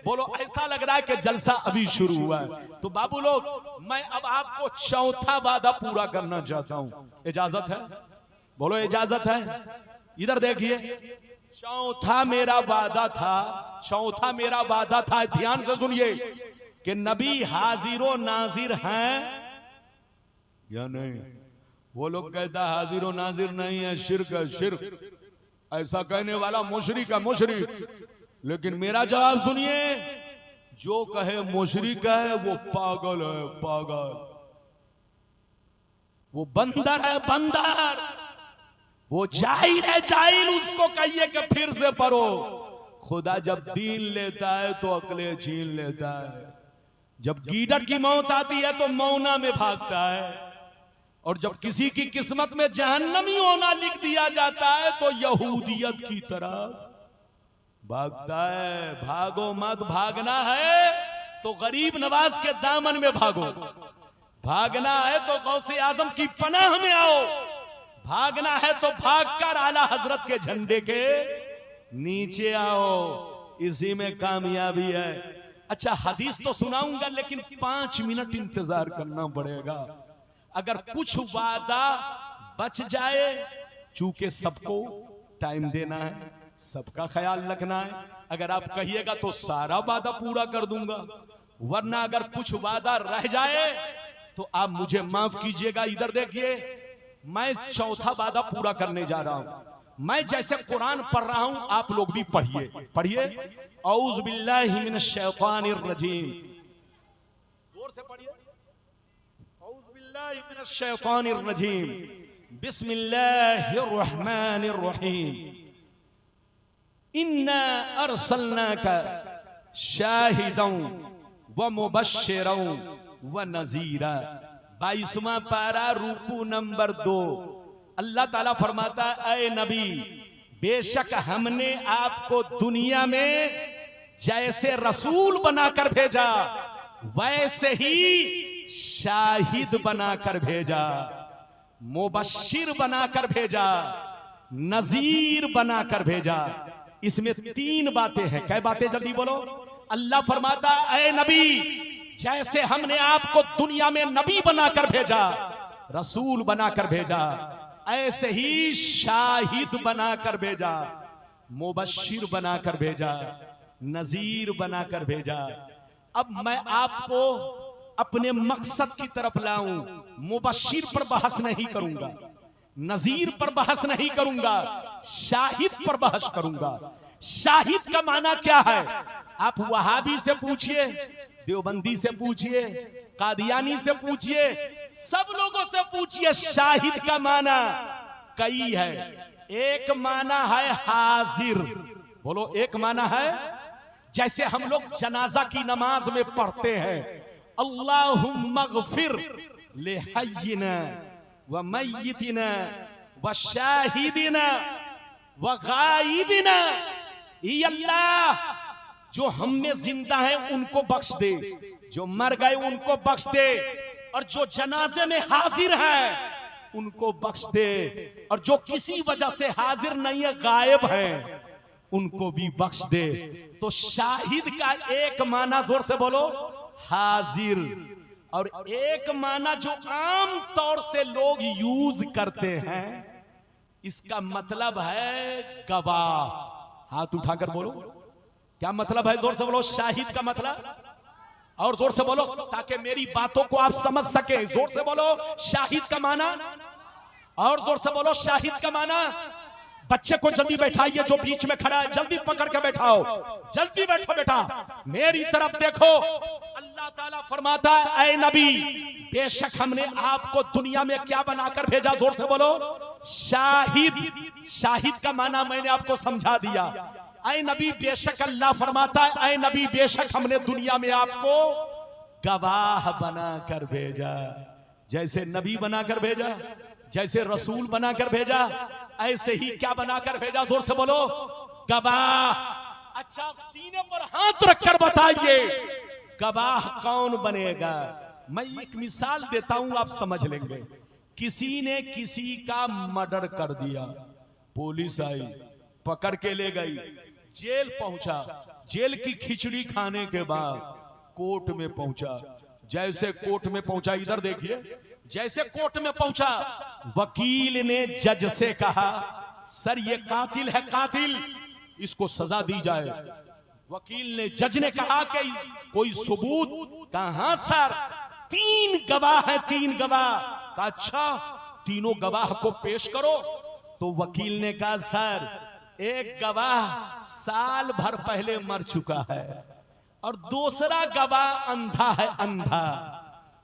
बोलो, ऐसा लग रहा है कि जलसा अभी शुरू हुआ है। तो बाबू लोग, मैं अब आपको चौथा वादा पूरा करना चाहता हूं, इजाजत है? बोलो इजाजत है? इधर देखिए, चौथा मेरा वादा था, ध्यान से सुनिए, कि नबी हाजिरो नाजिर हैं या नहीं? वो लोग कहता है हाजिरो नाजिर नहीं है, शिर्क है, शिर्क। ऐसा कहने वाला मुशरिक है, मुशरिक। लेकिन मेरा जवाब सुनिए, जो कहे मुशरिक है वो पागल है, पागल। वो बंदर है, बंदर। वो जाहिल है, जाहिल। उसको कहिए कि फिर से पढ़ो। खुदा जब दीन लेता है तो अकले छीन लेता है। जब गीदड़ की मौत आती है तो मौना में भागता है, और जब किसी की किस्मत में जहन्नमी होना लिख दिया जाता है तो यहूदियत की तरफ भागता है। भागो मत, भागना है तो गरीब नवाज के दामन में भागो, भागना है तो गौसे आजम की पनाह में आओ, भागना है तो भागकर आला हजरत के झंडे के नीचे आओ। इसी में कामयाबी है। अच्छा, हदीस तो सुनाऊंगा, लेकिन 5 मिनट इंतजार करना पड़ेगा। अगर कुछ वादा बच जाए, चूंकि सबको टाइम देना है, सबका ख्याल रखना है, अगर आप कहिएगा तो सारा वादा पूरा कर दूंगा, वरना अगर कुछ वादा रह जाए तो आप मुझे माफ कीजिएगा। इधर देखिए, मैं चौथा वादा पूरा करने जा रहा हूं। मैं जैसे कुरान पढ़ रहा हूं, आप लोग भी पढ़िए। औज़ु बिल्लाहि मिनश शैतानिर रजीम, जोर से पढ़िए। शैतानिर रजीम, बिस्मिल्लाहिर रहमानिर रहीम। इन्ना अरसलनाका शाहिदन व मुबश्शिरन व नज़ीरा। 22वां पारा, रूकू नंबर 2। अल्लाह ताला फरमाता है, ऐ नबी, बेशक हमने आपको दुनिया में जैसे रसूल बनाकर भेजा, वैसे ही शाहिद बनाकर भेजा, मुबश्शिर बनाकर भेजा, नजीर बनाकर भेजा। इसमें 3 बातें हैं। क्या बातें? जल्दी बोलो। अल्लाह फरमाता, ऐ नबी, जैसे हमने आपको दुनिया में नबी बनाकर भेजा, रसूल बनाकर भेजा, ऐसे ही शाहिद बनाकर भेजा, मुबश्शिर बनाकर भेजा, नजीर बनाकर भेजा। अब मैं आपको अपने मकसद की तरफ लाऊं। मुबश्शिर पर बहस नहीं करूंगा, नजीर पर बहस नहीं करूंगा, शाहिद पर बहस करूंगा। शाहिद का माना क्या है? आप वहाबी से पूछिए, देवबंदी से पूछिए, कादियानी से पूछिए, सब लोगों से पूछिए, शाहिद का माना कई है। एक माना है हाजिर, बोलो एक माना है। जैसे हम लोग जनाजा की नमाज में पढ़ते हैं, अल्लाहुम्मा गफिर ले हय्यिना व मय्यितिना व शाहिदिना व गायबिना। ई अल्लाह, जो हमने जिंदा है उनको बख्श दे, जो मर गए उनको बख्श दे, और जो जनाजे में हाजिर है उनको बख्श दे, और जो किसी वजह से हाजिर नहीं है, गायब है, उनको भी बख्श दे। तो शाहिद का एक माना, जोर से बोलो, हाजिर। और एक माना जो आम तौर से लोग यूज करते हैं, इसका मतलब है गवाह। हाथ उठाकर बोलो, क्या मतलब है? जोर से बोलो। शाहिद का मतलब और जोर से बोलो ताकि मेरी बातों को आप समझ सके। जोर से बोलो शाहिद का माना, और जोर से बोलो शाहिद का माना। बच्चे को जल्दी बैठाइए, जो बीच में खड़ा है जल्दी पकड़ के बैठाओ, जल्दी बैठो बेटा, मेरी तरफ देखो। अल्लाह ताला फरमाता है, ऐ नबी बेशक हमने आपको दुनिया में क्या बनाकर भेजा, जोर से बोलो शाहिद। शाहिद का माना मैंने आपको समझा दिया। ऐ नबी बेशक अल्लाह फरमाता है, ऐ नबी बेशक हमने दुनिया में आपको गवाह बनाकर भेजा। जैसे नबी बनाकर भेजा, जैसे रसूल बनाकर भेजा, ऐसे ही क्या बनाकर भेजा, जोर से बोलो गवाह। अच्छा सीने पर हाथ रखकर बताइए गवाह कौन बनेगा। मैं एक मिसाल देता हूं, आप समझ लेंगे। किसी ने किसी का मर्डर कर दिया, पुलिस आई पकड़ के ले गई, जेल पहुंचा, जेल की खिचड़ी खाने के बाद कोर्ट में पहुंचा। जैसे कोर्ट में पहुंचा, इधर देखिए, जैसे कोर्ट में पहुंचा, वकील ने जज से कहा सर ये कातिल है, कातिल, इसको सजा दी जाए। वकील ने, जज ने कहा कि कोई सबूत? कहा सर 3 गवाह है, 3 गवाह। कहा अच्छा तीनों गवाह को पेश करो। तो वकील ने कहा सर एक गवाह साल भर पहले मर चुका है, और दूसरा गवाह अंधा है, अंधा,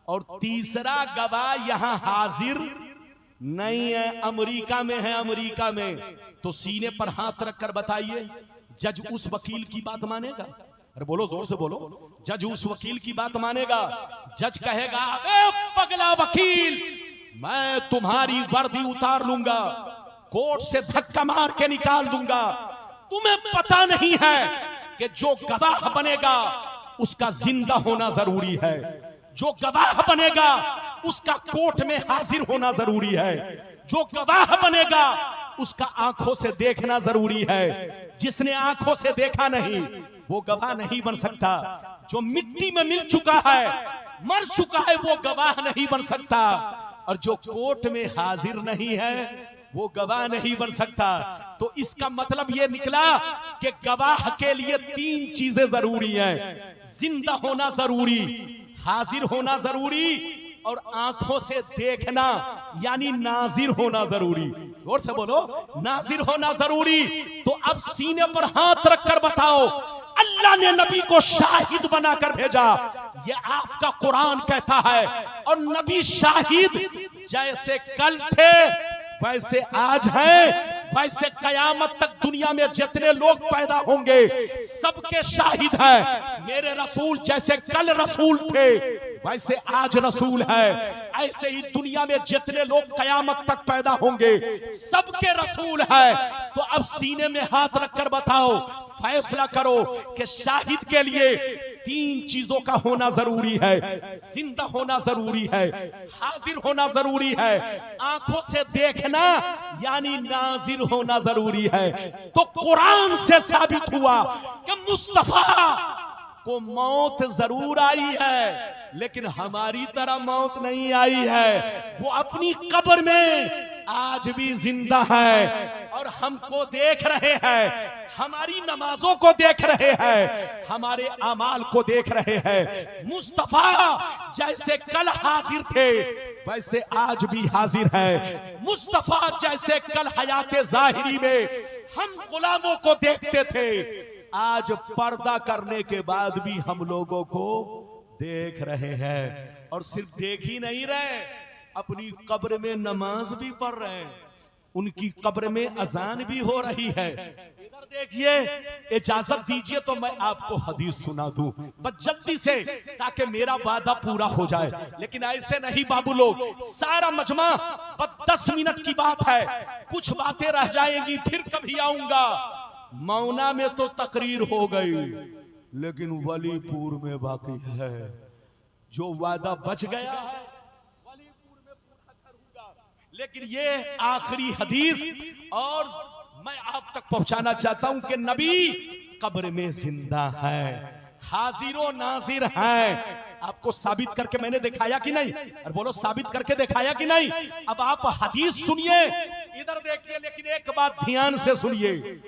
और तीसरा गवाह यहां हाजिर नहीं है, अमेरिका में है, अमेरिका में। तो सीने पर हाथ रखकर बताइए जज उस वकील की बात मानेगा? अरे बोलो जोर से बोलो, जज उस वकील की बात मानेगा? जज कहेगा ए पगला वकील, मैं तुम्हारी वर्दी उतार लूंगा, कोर्ट से धक्का मार के निकाल दूंगा। तुम्हें पता नहीं है कि जो गवाह बनेगा उसका जिंदा होना जरूरी है, जो गवाह बनेगा उसका कोर्ट में हाजिर होना जरूरी है, जो गवाह बनेगा उसका आंखों से देखना जरूरी है। जिसने आंखों से देखा नहीं वो गवाह नहीं बन सकता। जो मिट्टी में मिल चुका है, मर चुका है, वो गवाह नहीं बन सकता। और जो कोर्ट में हाजिर नहीं है वो गवाह नहीं बन सकता। तो इसका मतलब ये निकला कि गवाह के लिए 3 चीजें जरूरी हैं। जिंदा होना जरूरी, हाजिर होना जरूरी, और आंखों से देखना यानी नाजिर होना जरूरी। जोर से बोलो नाजिर होना जरूरी। तो अब सीने पर हाथ रखकर बताओ, अल्लाह ने नबी को शाहिद बनाकर भेजा, ये आपका कुरान कहता है। और नबी शाहिद जैसे कल थे वैसे आज हैं, वैसे कयामत तक दुनिया में जितने लोग पैदा होंगे सबके शाहिद हैं। मेरे रसूल जैसे कल रसूल थे वैसे आज रसूल है। ऐसे ही दुनिया में जितने लोग कयामत तक पैदा होंगे सबके रसूल है। तो अब सीने में हाथ रखकर बताओ, फैसला करो कि शाहिद के लिए 3 चीजों का होना जरूरी है। जिंदा होना जरूरी है, हाजिर होना जरूरी है, आंखों से देखना यानी नाजिर होना जरूरी है। तो कुरान से साबित हुआ कि मुस्तफा को मौत जरूर आई है लेकिन हमारी तरह मौत नहीं आई है। वो अपनी कब्र में आज भी जिंदा है और हमको देख रहे हैं, हमारी नमाजों को देख रहे हैं, हमारे अमाल को देख रहे हैं। मुस्तफा जैसे कल हाजिर थे वैसे आज भी हाजिर है। मुस्तफा जैसे कल हयाते जाहिरी में हम गुलामों को देखते थे, आज पर्दा करने के बाद भी हम लोगों को देख रहे हैं। और सिर्फ देख ही नहीं रहे, अपनी कब्र में नमाज भी पढ़ रहे हैं, उनकी कब्र में अजान भी हो रही है। इधर देखिए, इजाजत दीजिए तो मैं आपको हदीस सुना दूं बस जल्दी से, ताकि मेरा वादा पूरा हो जाए। लेकिन ऐसे नहीं बाबू लोग, सारा मजमा बस 10 मिनट की बात है, कुछ बातें रह जाएंगी, फिर कभी आऊंगा। मौना में तो तकरीर हो गई लेकिन वलीपुर में बाकी है। जो वादा बच गया है वलीपुर में पूरा करूंगा। लेकिन ये आखिरी हदीस और मैं आप तक पहुंचाना चाहता हूं कि नबी कब्र में जिंदा है, हाजिरो नाजिर है। आपको साबित करके मैंने दिखाया कि नहीं? और बोलो साबित करके दिखाया कि नहीं? अब आप हदीस सुनिए, इधर देखिए, लेकिन एक बात ध्यान से सुनिए,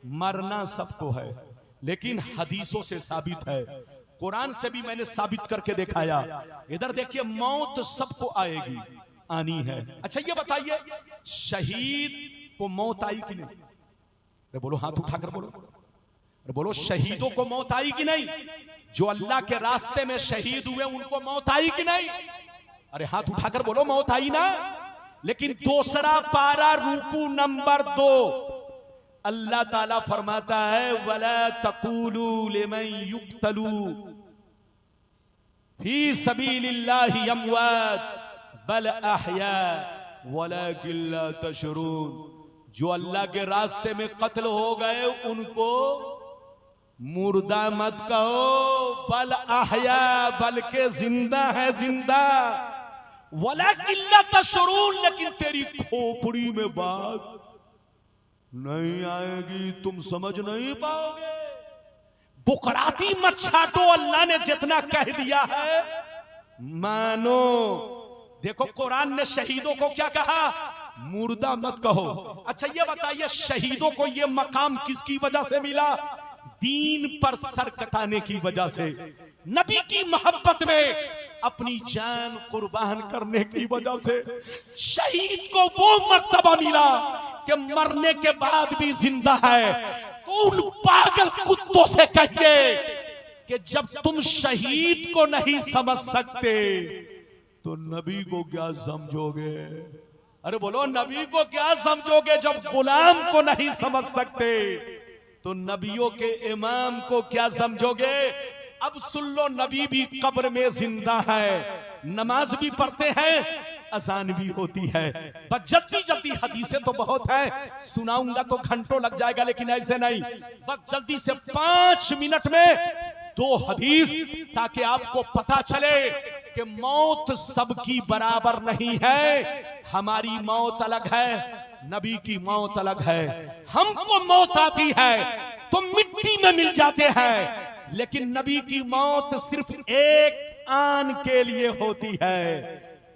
मरना सबको है लेकिन हदीसों से साबित है कुरान से भी मैंने साबित करके दिखाया। इधर देखिए, मौत सबको आएगी, आनी है। अच्छा ये बताइए, शहीद को मौत आई कि नहीं? अरे बोलो, हाथ उठाकर बोलो। अरे बोलो, शहीदों को मौत आई कि नहीं? जो अल्लाह के रास्ते में शहीद हुए उनको मौत आई कि नहीं? अरे हाथ उठाकर बोलो, मौत आई ना। लेकिन दूसरा पारा रुकू नंबर 2, अल्लाह ताला फरमाता है, वला तक़ूलू लिमन युक़्तलू फी सबीलिल्लाहि अमवात बल अहया वलाकिन ला तशऊरून। जो अल्लाह के रास्ते में कत्ल हो गए उनको मुर्दा मत कहो, बल अहया, बल्कि जिंदा है, जिंदा। वलाकिन ला तशऊरून, लेकिन तेरी खोपड़ी में बात नहीं आएगी, तुम समझ नहीं पाओगे। बुकराती मत छाटो, अल्लाह ने जितना कह दिया है मानो। देखो कुरान ने शहीदों को क्या कहा? मुर्दा मत कहो। अच्छा ये बताइए, शहीदों को ये मकाम किसकी वजह से मिला? दीन पर सर कटाने की वजह से, नबी की मोहब्बत में अपनी जान कुर्बान करने की वजह से। शहीद को वो मर्तबा मिला कि मरने के बाद भी जिंदा है। तो उन पागल कुत्तों से कहिए कि जब तुम शहीद को नहीं समझ सकते तो नबी को क्या समझोगे? अरे बोलो, नबी को क्या समझोगे? जब गुलाम को नहीं समझ सकते तो नबियों के इमाम को क्या समझोगे? अब सुन लो, नबी भी कब्र में जिंदा है, नमाज भी पढ़ते हैं, अजान भी होती है। बस जल्दी जल्दी, हदीसें तो बहुत है, सुनाऊंगा तो घंटों लग जाएगा, लेकिन ऐसे नहीं। बस जल्दी से 5 मिनट में 2 हदीस, ताकि आपको पता चले कि मौत सबकी बराबर नहीं है। हमारी मौत अलग है, नबी की मौत अलग है। हमको मौत आती है तो मिट्टी में मिल जाते हैं, लेकिन नबी की मौत सिर्फ एक आन के लिए होती है,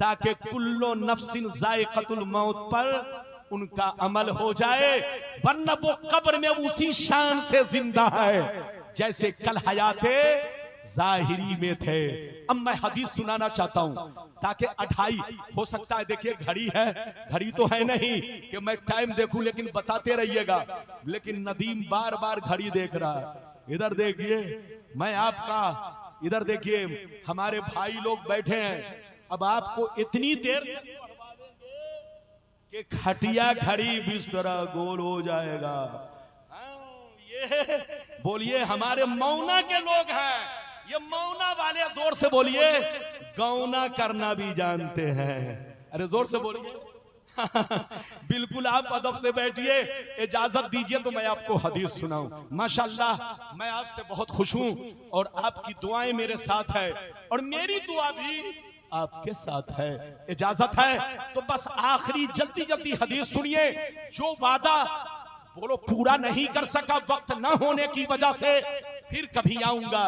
ताकि कुल्लो नफ्सिन जायक़तुल मौत पर उनका अमल हो जाए। वरना वो कब्र में उसी शान से जिंदा है जैसे कल हयाते जाहिरी में थे। अब मैं हदीस सुनाना चाहता हूं, ताकि 2:30 हो सकता है। देखिए घड़ी है, घड़ी तो है नहीं कि मैं टाइम देखूं, लेकिन बताते रहिएगा। लेकिन नदीम बार बार घड़ी देख रहा है। इधर देखिए, मैं आपका, इधर देखिए, हमारे भाई लोग बैठे हैं। अब आपको इतनी देर कि खटिया घड़ी बिस्तरा गोल हो जाएगा। ये बोलिए, हमारे मौना के लोग हैं, ये मौना वाले जोर से बोलिए, गौना करना भी जानते हैं। अरे जोर से बोलिए। बिल्कुल, आप अदब से बैठिए। इजाजत दीजिए तो मैं आपको हदीस सुनाऊं। माशाल्लाह, मैं आपसे बहुत खुश हूं और आपकी दुआएं मेरे साथ है और मेरी दुआ भी आपके साथ है। इजाजत है तो बस आखिरी जल्दी जल्दी हदीस सुनिए। जो वादा बोलो पूरा नहीं कर सका वक्त ना होने की वजह से, फिर कभी आऊंगा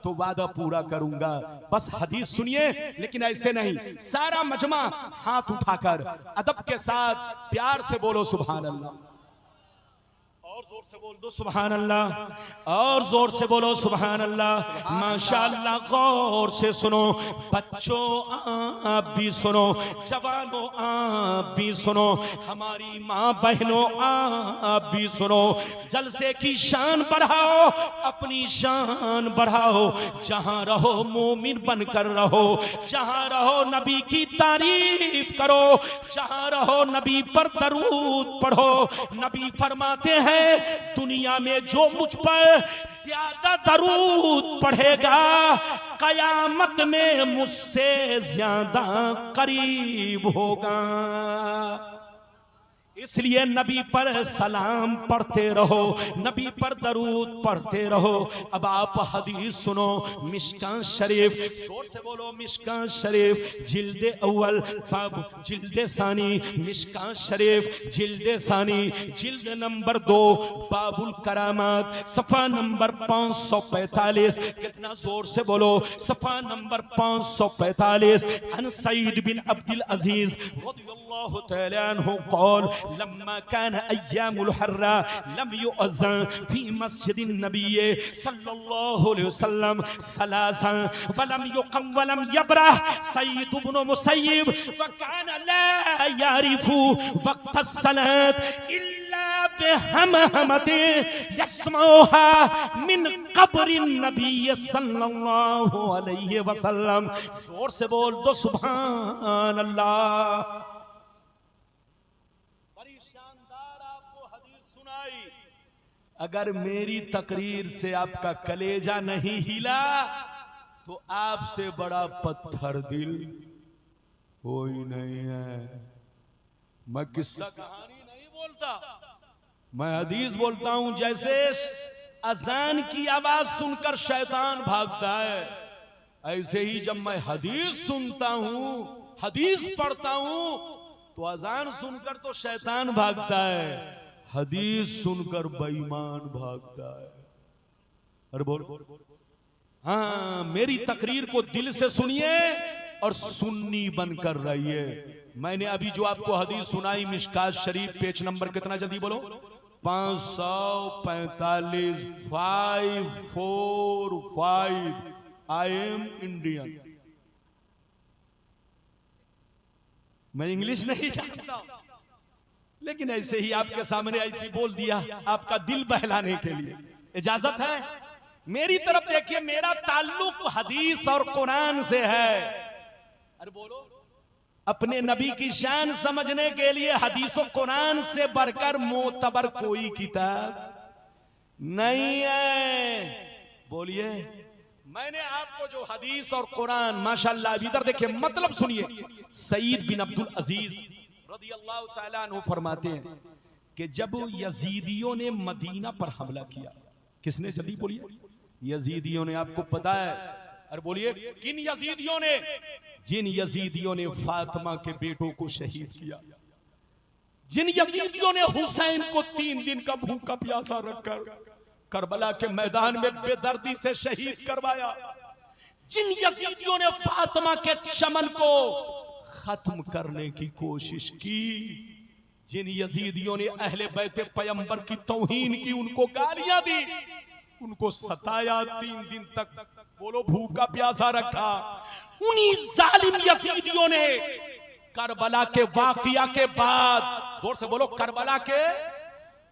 तो वादा पूरा करूंगा। बस हदीस सुनिए, लेकिन ऐसे नहीं, सारा मजमा हाथ उठाकर अदब के साथ प्यार से बोलो सुभान अल्लाह। और जोर से बोल दो सुभान अल्लाह, और जोर से बोलो सुभान अल्लाह। माशाअल्लाह, गौर से सुनो बच्चों, आप भी सुनो, जवानों आप भी सुनो, हमारी माँ बहनों आप भी सुनो। जलसे की शान बढ़ाओ, अपनी शान बढ़ाओ। जहां रहो मोमिन बनकर रहो, जहां रहो नबी की तारीफ करो, जहां रहो नबी पर दरूद पढ़ो। नबी फरमाते हैं, दुनिया में जो मुझ पर ज्यादा दरूद पढ़ेगा, कयामत में मुझसे ज्यादा करीब होगा। इसलिए नबी पर सलाम पढ़ते रहो, नबी पर दरूद पढ़ते रहो। अब आप हदीस सुनो, मिशकात शरीफ, जोर से बोलो मिशकात शरीफ, जिल्दे अव्वल बाब जिल्दे सानी, मिशकात शरीफ जिल्दे सानी, जिल्द नंबर 2, बाबुल करामात, सफा नंबर 545। कितना जोर से बोलो, सफा नंबर 545। अन सईद बिन अब्दुल अजीज रज़ियल्लाहु तआला अन्हु क़ाल, लम्मा कान अय्यामुल हर्रा लम युअज़्ज़न फी मस्जिदिन नबी सल्लल्लाहु अलैहि वसल्लम सलासन वलम युक़म वलम यबरह सय्यद इब्न मुसय्यिब व कान ला यारिफु वक्त सलात इल्ला बिहमहमति यस्मऊहा मिन क़ब्रि नबी सल्लल्लाहु अलैहि वसल्लम। जोर से बोल दो सुभान अल्लाह। बड़ी शानदार आपको हदीस सुनाई। अगर मेरी तकरीर से आपका कलेजा नहीं हिला तो आपसे बड़ा पत्थर दिल कोई नहीं है। मैं किस्सा कहानी नहीं बोलता, मैं हदीस बोलता हूं। जैसे अजान की आवाज सुनकर शैतान भागता है, ऐसे ही जब मैं हदीस सुनता हूं, हदीस पढ़ता हूं, तो अजान सुनकर तो शैतान भागता है, हदीस सुनकर बेईमान भागता है। अरे बोल, हाँ, मेरी तकरीर को दिल से सुनिए और सुन्नी बनकर रहिए। मैंने अभी जो आपको हदीस सुनाई मिशकात शरीफ, पेज नंबर कितना जल्दी बोलो? 545, 545। I am Indian. मैं इंग्लिश नहीं जानता, लेकिन ऐसे ही आपके सामने ऐसी बोल दिया आपका दिल बहलाने के लिए। इजाजत है? मेरी तरफ देखिए, मेरा ताल्लुक हदीस और कुरान से है। अरे बोलो, अपने नबी की शान समझने के लिए हदीस और कुरान से बढ़कर मोतबर कोई किताब नहीं है। बोलिए, मैंने आपको जो हदीस और कुरान, माशाल्लाह, इधर देखिए, मतलब सुनिए। सईद बिन अब्दुल अजीज रदियल्लाहु ताला अन्हु फरमाते हैं कि जब यजीदियों ने मदीना पर हमला किया, किसने? जल्दी बोलिए। यजीदियों ने, आपको पता है? अरे बोलिए, किन यजीदियों ने? जिन यजीदियों ने फातिमा के बेटों को शहीद किया, जिन यजीदियों ने हुसैन को 3 दिन का भूखा प्यासा रखकर करबला के मैदान में बेदर्दी से शहीद करवाया, जिन यजीदियों ने फातिमा के चमन को खत्म करने की कोशिश की, जिन यजीदियों ने अहले बैते पैगंबर की तौहीन की, उनको गालियां दी, उनको सताया, 3 दिन तक बोलो भूखा प्यासा रखा, उन्हीं जालिम यजीदियों ने करबला के वाकया के बाद, जोर से बोलो, करबला के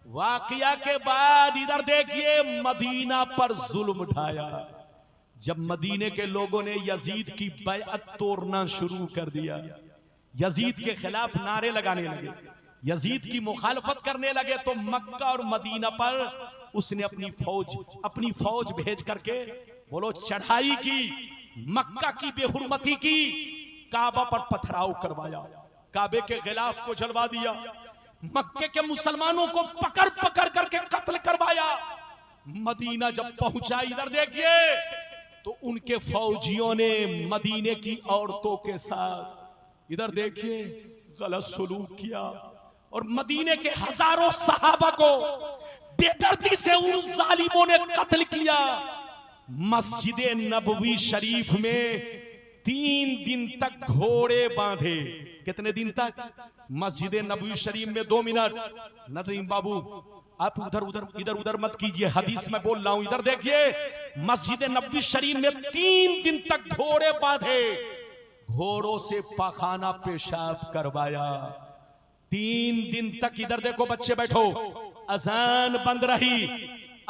वाकया के बाद, इधर देखिए, मदीना पर जुल्म ढाया। जब मदीने के लोगों ने यजीद की बैअत तोड़ना शुरू कर दिया, यजीद के खिलाफ नारे लगाने लगे, यजीद की मुखालफत करने लगे, तो मक्का और मदीना पर उसने अपनी फौज भेज करके, बोलो, चढ़ाई की, मक्का की बेहुरमती की, काबा पर पथराव करवाया, काबे के गिलाफ को जलवा दिया, मक्के के मुसलमानों को पकड़ पकड़ करके कत्ल करवाया। मदीना जब पहुंचा, इधर देखिए, तो उनके फौजियों ने मदीने की औरतों के साथ, इधर देखिए, गलत सलूक किया और मदीने के हजारों सहाबा को बेदर्दी से उन जालिमों ने कत्ल किया। मस्जिद नबवी शरीफ में 3 दिन तक घोड़े बांधे। कितने दिन तक? मस्जिद नबवी शरीफ में 2 मिनट, नदीम बाबू आप इधर उधर मत कीजिए, हदीस में बोल रहा हूं। इधर देखिए, मस्जिद नबवी शरीफ में 3 दिन तक घोड़े बांधे, घोड़ों से पाखाना पेशाब करवाया 3 दिन तक। इधर देखो बच्चे बैठो, अजान बंद रही,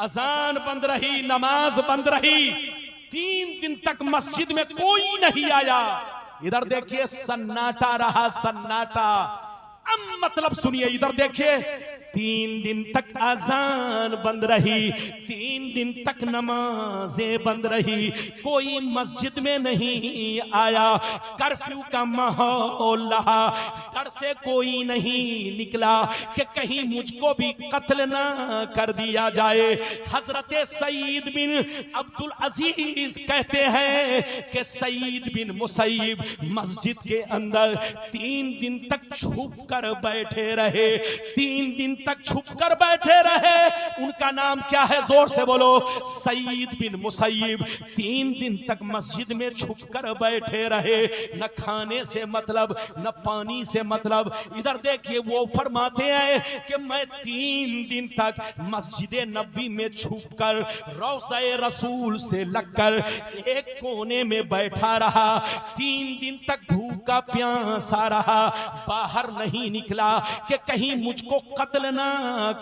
अजान बंद रही, नमाज बंद रही, 3 दिन तक मस्जिद में कोई नहीं आया। इधर देखिए, सन्नाटा रहा, सन्नाटा। अब मतलब सुनिए, इधर देखिए, 3 दिन तक अजान बंद रही, 3 दिन तक नमाजें बंद रही, कोई मस्जिद में नहीं आया, कर्फ्यू का माहौल रहा, डर से कोई नहीं निकला कि कहीं मुझको भी कत्ल ना कर दिया जाए। हजरत सईद बिन अब्दुल अजीज कहते हैं कि सईद बिन मुसैयिब मस्जिद के अंदर 3 दिन तक छुप कर बैठे रहे, 3 दिन तक छुप कर बैठे रहे। उनका नाम क्या है? जोर से बोलो। सईद बिन मुसैयब 3 दिन तक मस्जिद में छुप कर बैठे रहे। न खाने से मतलब, न पानी से मतलब। इधर देखिए, वो फरमाते हैं कि मैं 3 दिन तक मस्जिद नबी में छुप कर रौज़े रसूल से लगकर एक कोने में बैठा रहा। 3 दिन तक भूखा प्यासा रहा, बाहर नहीं निकला कि कहीं मुझको कत्ल ना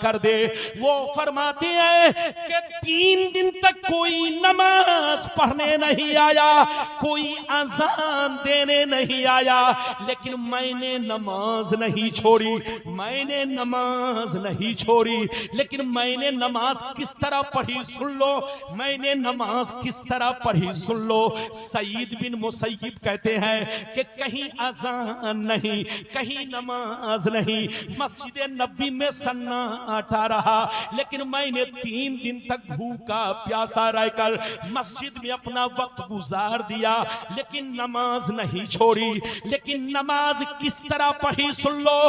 कर दे। वो फरमाते हैं कि 3 दिन तक कोई नमाज पढ़ने नहीं आया, कोई अज़ान देने नहीं आया, लेकिन मैंने नमाज नहीं छोड़ी, मैंने नमाज नहीं छोड़ी। लेकिन मैंने नमाज किस तरह पढ़ी सुन लो, मैंने नमाज किस तरह पढ़ी सुन लो। सईद बिन मुसैयब कहते हैं कि कहीं अज़ान नहीं, कहीं नमाज नहीं, मस्जिद नबी में सन्नाटा रहा। लेकिन मैंने 3 दिन तक भूखा प्यासा रहकर मस्जिद में अपना वक्त गुजार दिया, लेकिन नमाज नहीं छोड़ी। लेकिन नमाज किस तरह पढ़ी सुन लो।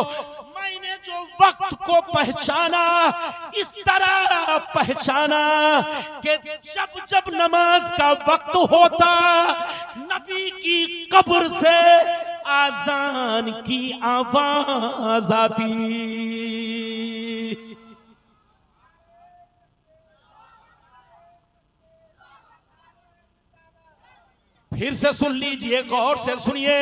मैंने जो वक्त को पहचाना, इस तरह पहचाना कि जब जब नमाज का वक्त होता, नबी की कब्र से आजान की आवाज आती। फिर से सुन लीजिए, गौर से सुनिए।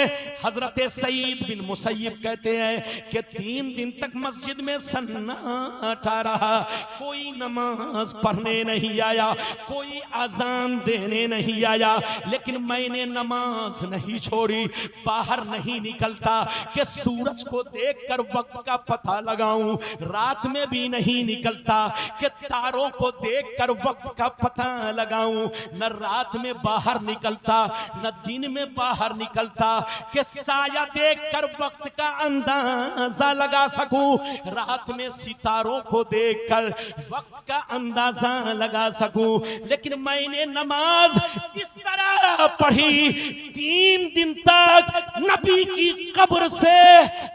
हजरत सईद बिन मुसैयब कहते हैं कि 3 दिन तक मस्जिद में सन्नाटा रहा, कोई नमाज पढ़ने नहीं आया, कोई अजान देने नहीं आया। लेकिन मैंने नमाज नहीं छोड़ी, बाहर नहीं निकलता कि सूरज को देखकर वक्त का पता लगाऊं, रात में भी नहीं निकलता कि तारों को देखकर वक्त का पता लगाऊं। न रात में बाहर निकलता, न दिन में बाहर निकलता कि साया देखकर वक्त का अंदाजा लगा सकूं, रात में सितारों को देखकर वक्त का अंदाजा लगा सकूं। लेकिन मैंने नमाज इस तरह पढ़ी, 3 दिन तक नबी की कब्र से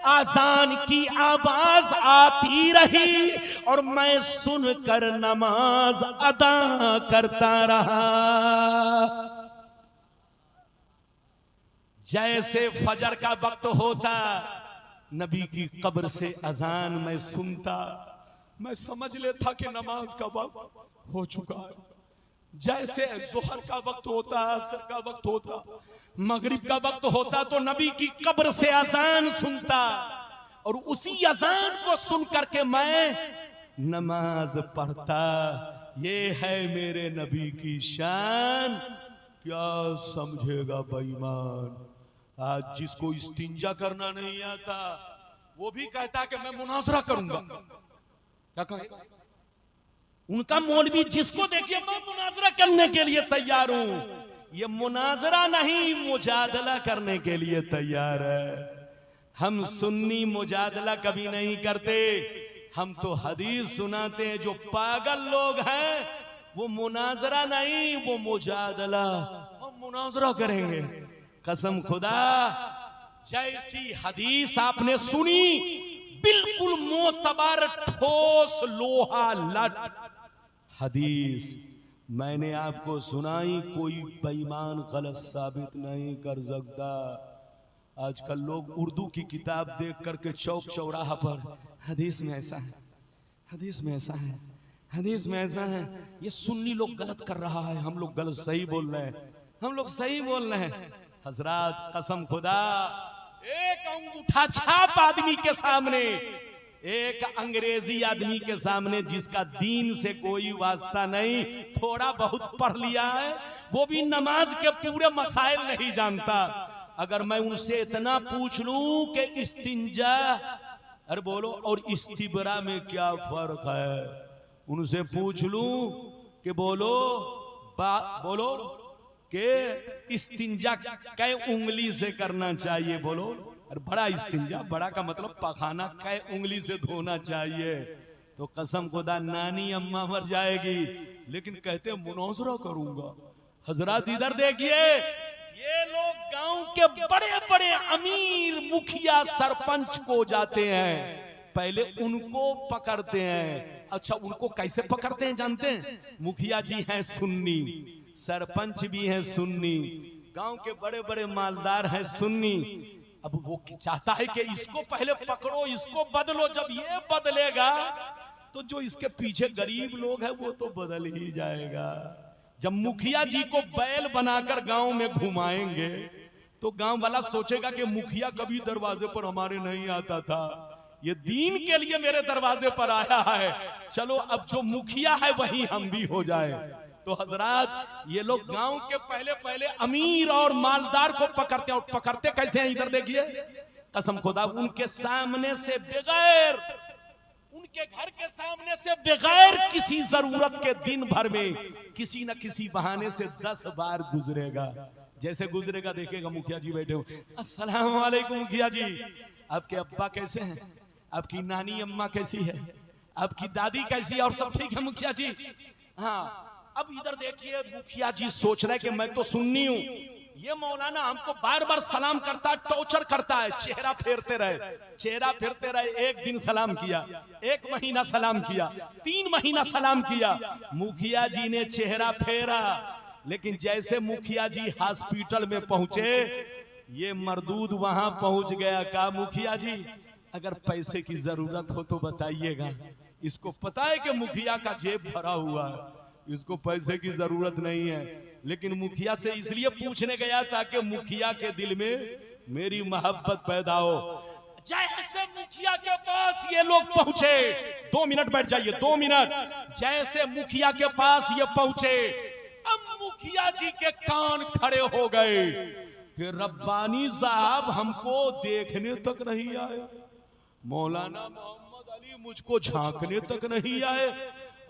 आजान की आवाज आती रही और मैं सुनकर नमाज अदा करता रहा। जैसे फजर का वक्त होता, नबी की कब्र से अजान मैं सुनता, मैं समझ लेता कि नमाज का वक्त हो चुका है। जैसे जोहर का वक्त होता, असर का वक्त होता, मगरिब का वक्त होता, तो नबी की कब्र से अजान सुनता और उसी अजान को सुन करके मैं नमाज पढ़ता। ये है मेरे नबी की शान। क्या समझेगा बेईमान? आज जिसको इस्तिंजा करना नहीं आता, वो भी कहता कि मैं मुनाजरा करूंगा। क्या कहेगा? उनका मौलवी जिसको देखिए, मैं मुनाजरा करने के लिए तैयार हूं। ये मुनाजरा नहीं, मुजादला करने के लिए तैयार है। हम सुन्नी मुजादला कभी नहीं करते, हम तो हदीस सुनाते हैं। जो पागल लोग हैं वो मुनाजरा नहीं, वो मुजादला। हम मुनाजरा करेंगे, कसम खुदा। जैसी हदीस आपने सुनी, बिल्कुल मोतबर ठोस लोहा लट हदीस मैंने आपको सुनाई, कोई बेईमान गलत साबित नहीं कर सकता। आजकल लोग उर्दू की किताब देख करके चौक चौराहा पर हदीस में ऐसा है, हदीस में ऐसा है, हदीस में ऐसा है। ये सुन्नी लोग गलत कर रहा है, हम लोग गलत सही बोल रहे हैं, हम लोग सही बोल रहे हैं। हजरात कसम खुदा, एक अंगूठा छाप आदमी के सामने, एक अंग्रेजी आदमी के सामने जिसका दीन से कोई वास्ता नहीं, थोड़ा बहुत पढ़ लिया है, वो भी नमाज के पूरे मसाइल नहीं जानता। अगर मैं उनसे इतना पूछ लूं कि इस्तिंजा, अरे बोलो, और इस्तिबरा में क्या फर्क है, उनसे पूछ लूं कि बोलो कि इस्तिंजा कै उंगली से करना चाहिए, बोलो। और बड़ा इस्तिंजा, बड़ा का मतलब पखाना, कै उंगली से धोना चाहिए, तो कसम खुदा नानी अम्मा मर जाएगी। लेकिन कहते मुनाजरा करूंगा। हजरात इधर देखिए, ये लोग गांव के बड़े बड़े अमीर, मुखिया, सरपंच को जाते हैं, पहले उनको पकड़ते हैं। अच्छा, उनको कैसे पकड़ते हैं जानते हैं? मुखिया जी हैं सुन्नी, सरपंच भी हैं सुन्नी, गांव के बड़े बड़े मालदार हैं सुन्नी। अब वो चाहता है कि इसको पहले पकड़ो, इसको बदलो। जब ये बदलेगा तो जो इसके पीछे गरीब लोग हैं वो तो बदल ही जाएगा। जब मुखिया जी को बैल बनाकर गांव में घुमाएंगे तो गांव वाला सोचेगा कि मुखिया कभी दरवाजे पर हमारे नहीं आता था, ये दीन के लिए मेरे दरवाजे पर आया है, चलो अब जो मुखिया है वही हम भी हो जाए। तो हजरात, ये लोग गांव के पहले पहले अमीर और मालदार को पकड़ते हैं। और पकड़ते कैसे हैं इधर देखिए, कसम खुदा, उनके सामने से बगैर, उनके घर के सामने से बगैर किसी जरूरत के दिन भर में किसी न किसी बहाने से 10 बार गुजरेगा। जैसे गुजरेगा देखेगा मुखिया जी बैठे हो, अस्सलाम वालेकुम मुखिया जी, आपके अब्बा कैसे हैं, आपकी नानी अम्मा कैसी है, आपकी दादी कैसी है, और सब ठीक है मुखिया जी? हाँ। अब इधर देखिए, मुखिया जी सोच रहे कि मैं तो सुन्नी हूं, ये मौलाना हमको बार बार सलाम करता है, टॉर्चर करता है, चेहरा फेरते रहे, चेहरा फेरते रहे। एक दिन सलाम किया, 1 महीना सलाम किया, 3 महीना सलाम किया, मुखिया जी ने चेहरा फेरा, लेकिन जैसे मुखिया जी हॉस्पिटल में पहुंचे, ये मरदूद वहां पहुंच गया। कहा, मुखिया जी अगर पैसे की जरूरत हो तो बताइएगा। इसको पता है कि मुखिया का जेब भरा हुआ है, इसको पैसे की जरूरत नहीं है, लेकिन मुखिया से इसलिए पूछने गया ताकि मुखिया के दिल में मेरी मोहब्बत पैदा हो। जैसे मुखिया के पास ये लोग पहुंचे, 2 मिनट बैठ जाइए, 2 मिनट। जैसे मुखिया के पास ये पहुंचे, अब मुखिया जी के कान खड़े हो गए कि रब्बानी साहब हमको देखने तक नहीं आए, मौलाना मोहम्मद अली मुझको झांकने तक नहीं आए,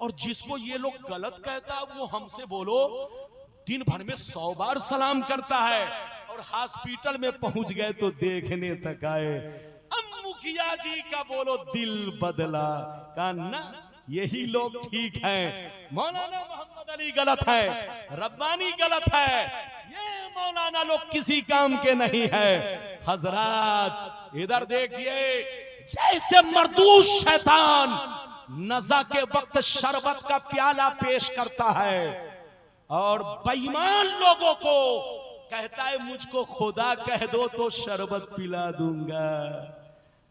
और जिसको ये लोग गलत कहता है वो हमसे बोलो दिन भर में 100 बार सलाम करता है, और हॉस्पिटल में पहुंच गए तो देखने तक आए। अब मुखिया जी का बोलो दिल बदला, का ना यही लोग ठीक हैं, मौलाना मोहम्मद अली गलत है, रब्बानी गलत है, ये मौलाना लोग किसी काम के नहीं है। हजरात इधर देखिए, जैसे मरदूस शैतान नज़ा के वक्त शरबत का प्याला पेश करता है और बेईमान लोगों को कहता है मुझको खुदा कह दो तो शरबत पिला दूंगा।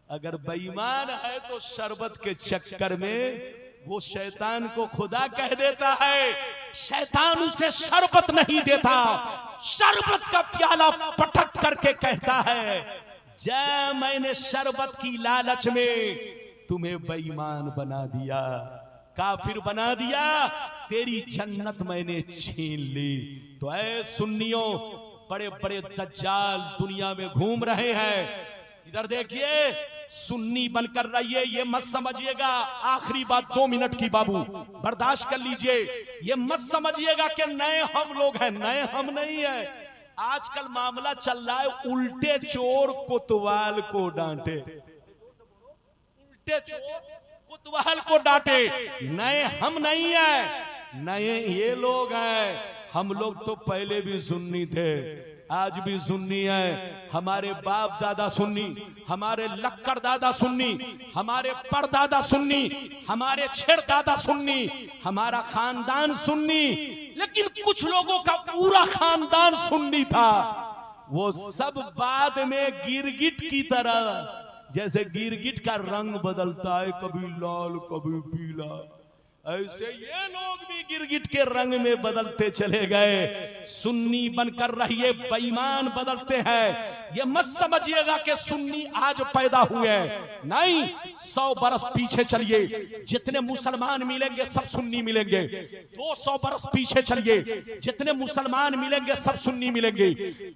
अगर बेईमान है तो शरबत के चक्कर में वो शैतान को खुदा कह देता है, शैतान उसे शरबत नहीं देता, शरबत का प्याला पटक करके कहता है, जय मैंने शरबत की लालच में तुम्हें बेईमान बना दिया, काफिर बना दिया, तेरी जन्नत मैंने छीन ली। तो ऐ सुन्नियों, बड़े बड़े दज्जाल दुनिया में घूम रहे हैं। इधर देखिए, सुन्नी बनकर रहिए, ये मत समझिएगा, आखिरी बात 2 मिनट की बाबू बर्दाश्त कर लीजिए, ये मत समझिएगा कि नए हम लोग हैं, नए हम नहीं है। आजकल मामला चल रहा है उल्टे चोर कोतवाल को डांटे, उल्टे चोर कोतवाल को डांटे। नए हम नहीं है, नए ये लोग हैं। हम लोग तो पहले भी सुन्नी थे, आज भी सुन्नी है। हमारे बाप दादा सुन्नी, हमारे लक्कड़ दादा सुन्नी, हमारे परदादा सुन्नी, हमारे छेड़ दादा सुन्नी, हमारा खानदान सुन्नी। लेकिन कुछ लोगों का पूरा खानदान सुन्नी था, वो सब बाद में गिरगिट की तरह, जैसे गिरगिट का रंग बदलता है, कभी लाल कभी पीला, ऐसे ये लोग भी गिरगिट के रंग में बदलते चले गए। सुन्नी बनकर रहिए, बेईमान बदलते हैं। ये मत समझिएगा कि सुन्नी आज पैदा हुए, नहीं, 100 बरस पीछे चलिए, जितने मुसलमान मिलेंगे सब सुन्नी मिलेंगे। 200 बरस पीछे चलिए, जितने मुसलमान मिलेंगे सब सुन्नी मिलेंगे।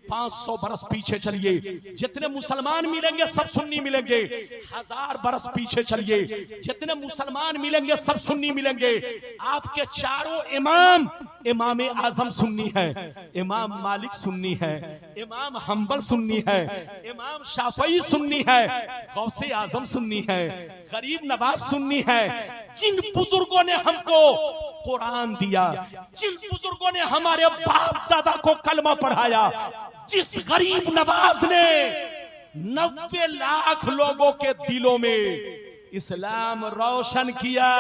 500 बरस पीछे चलिए, जितने मुसलमान मिलेंगे सब सुन्नी मिलेंगे। 1000 बरस पीछे चलिए, जितने मुसलमान मिलेंगे सब सुन्नी मिलेंगे। आपके चारों इमाम, इमाम आजम सुन्नी है, इमाम मालिक सुन्नी है, इमाम हम्बल सुन्नी है, इमाम शाफई सुन्नी है, गौसे आजम सुन्नी है, गरीब नवाज सुन्नी है। जिन बुजुर्गों ने हमको कुरान दिया, जिन बुजुर्गों ने हमारे बाप दादा को कलमा पढ़ाया, जिस गरीब नवाज ने 90 लाख लोगों के दिलों में इस्लाम रोशन किया।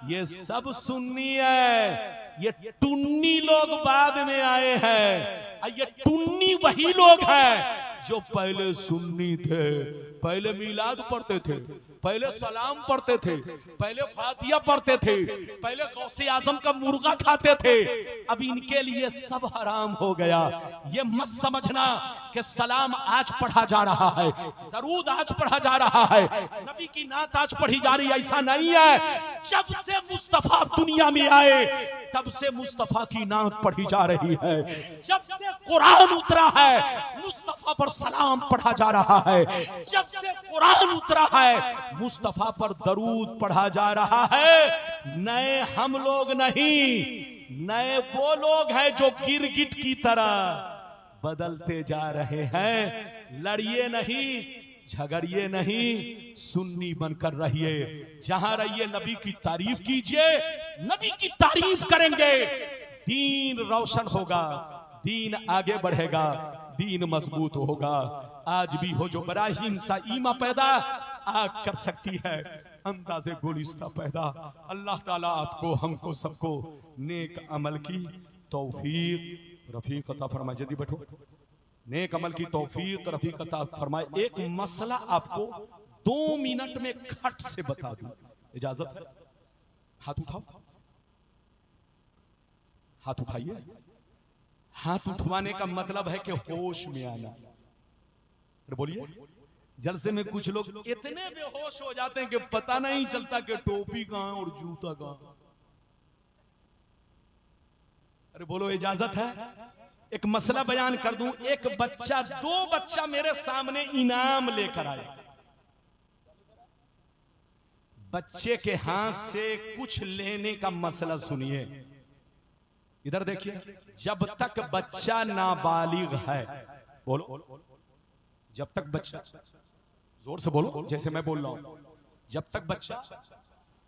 ये सब सुन्नी है, ये टुन्नी लोग बाद में आए हैं। ये टुन्नी वही लोग हैं जो पहले सुन्नी थे, पहले मिलाद पढ़ते थे, पहले सलाम पढ़ते थे, पहले फातिया पढ़ते थे, पहले गौसे आजम का मुर्गा खाते थे। अब इनके लिए सब हराम हो गया। ये मत समझना कि सलाम आज पढ़ा जा रहा है, दरूद आज पढ़ा जा रहा है, नबी की नात आज पढ़ी जा रही है, ऐसा नहीं है। जब से मुस्तफा दुनिया में आए तब से मुस्तफा की नात पढ़ी जा रही है। जब से कुरान उतरा है मुस्तफा पर सलाम पढ़ा जा रहा है। जब से कुरान उतरा है मुस्तफा पर दरूद पढ़ा जा रहा है। नए हम लोग नहीं, नए वो लोग हैं जो गिरगिट की तरह बदलते जा रहे हैं। लड़िए नहीं, झगड़िए नहीं, सुन्नी बनकर रहिए। जहां रहिए नबी की तारीफ कीजिए, नबी की तारीफ करेंगे दीन रोशन होगा, दीन आगे बढ़ेगा, दीन मजबूत होगा। आज भी हो जो बड़ा हिंसा ईमा पैदा आग कर सकती है अंदाजे गुलिस्ता पैदा। अल्लाह ताला आपको हमको सबको नेक अमल की तौफीक रफीक अता फरमाए। जल्दी बैठो। नेक अमल की तौफीक रफीक अता फरमाए। एक मसला आपको 2 मिनट में खट से बता दूं, इजाजत है? हाथ उठाओ, हाथ उठाइए। हाथ उठवाने का मतलब है कि होश में आना। बोलिए। जलसे में कुछ लोग इतने बेहोश हो जाते हैं कि पता नहीं चलता कि टोपी कहां और जूता कहां। अरे बोलो, इजाजत है? एक मसला बयान कर दूं। एक बच्चा, 2 बच्चा मेरे सामने इनाम लेकर आए। बच्चे के हाथ से कुछ लेने का मसला सुनिए। इधर देखिए। जब तक बच्चा नाबालिग है, बोलो, जब तक बच्चा, जोर से बोलो जैसे मैं बोल रहा हूं, जब तक बच्चा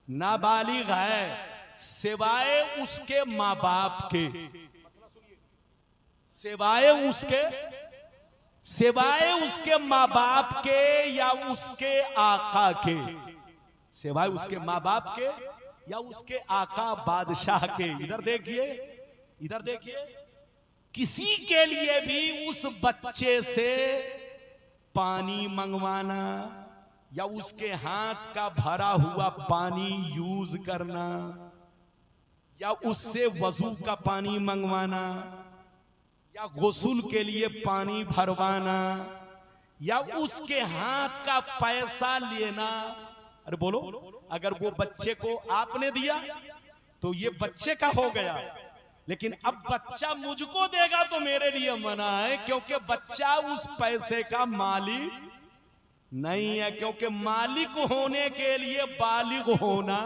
नाबालिग है, सिवाय उसके मां बाप के, सिवाय उसके मां बाप के या उसके आका के, सिवाय उसके मां बाप के या उसके आका बादशाह के। इधर देखिए, इधर देखिए। किसी के लिए भी उस बच्चे से पानी मंगवाना या उसके हाथ का भरा हुआ पानी यूज करना या उससे वजू का पानी मंगवाना या गुस्ल के लिए पानी भरवाना या उसके हाथ का पैसा लेना। अरे बोलो, अगर वो बच्चे को आपने दिया तो ये बच्चे का हो गया, लेकिन अब बच्चा मुझको देगा तो मेरे लिए मना है, क्योंकि बच्चा उस पैसे का मालिक नहीं है। क्योंकि मालिक होने के लिए बालिग होना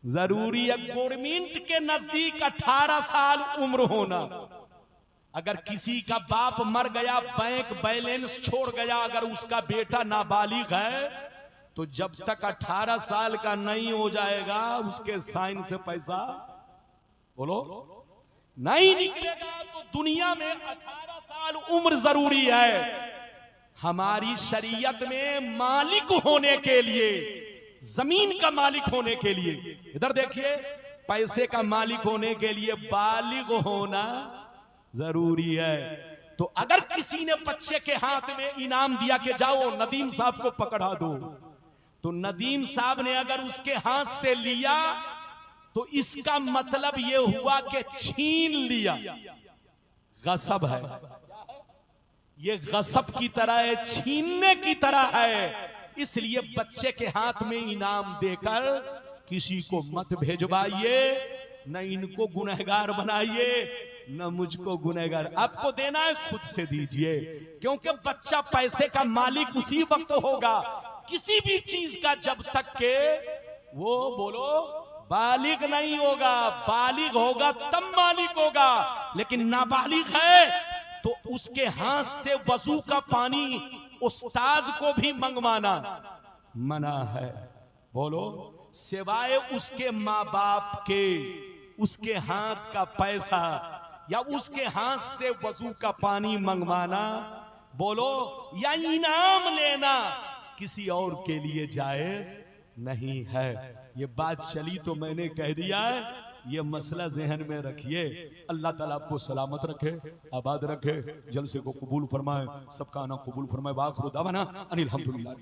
जरूरी है। गवर्नमेंट के नजदीक 18 साल उम्र होना। अगर किसी का बाप मर गया, बैंक बैलेंस छोड़ गया, अगर उसका बेटा नाबालिग है तो जब तक 18 साल का नहीं हो जाएगा उसके साइन से पैसा, बोलो, नहीं निकलेगा। तो दुनिया में 18 साल उम्र जरूरी है। हमारी शरीयत में मालिक होने के लिए, जमीन का मालिक होने के लिए, इधर देखिए, पैसे का मालिक होने के लिए बालिग होना जरूरी है। तो अगर किसी ने बच्चे के हाथ में इनाम दिया कि जाओ नदीम साहब को पकड़ा दो, तो नदीम साहब ने अगर उसके हाथ से लिया तो इसका मतलब यह हुआ कि छीन लिया। गसब है, ये गसब की तरह है, छीनने की तरह है। इसलिए बच्चे के हाथ में इनाम देकर किसी को मत भेजवाइए, न इनको गुनहगार बनाइए न मुझको गुनहगार। आपको देना है खुद से दीजिए, क्योंकि बच्चा पैसे का मालिक उसी वक्त होगा, किसी भी चीज का, जब तक के वो, बोलो, बालिग नहीं होगा। बालिग होगा तब मालिक होगा, लेकिन नाबालिग है तो उसके हाथ से वजू का पानी उस्ताद को भी मंगवाना मना है। बोलो, सिवाय उसके माँ बाप के, उसके हाथ का पैसा या उसके हाथ से वजू का पानी मंगवाना, बोलो, या इनाम लेना किसी और के लिए जायज नहीं है। ये बात चली तो मैंने कह दिया है, ये मसला जहन में रखिए। अल्लाह ताला आपको सलामत रखे, आबाद रखे, जलसे को कबूल फरमाए, सबका आना कबूल फरमाए। वाखिर दावाना अनिल हम्दुलिल्लाह।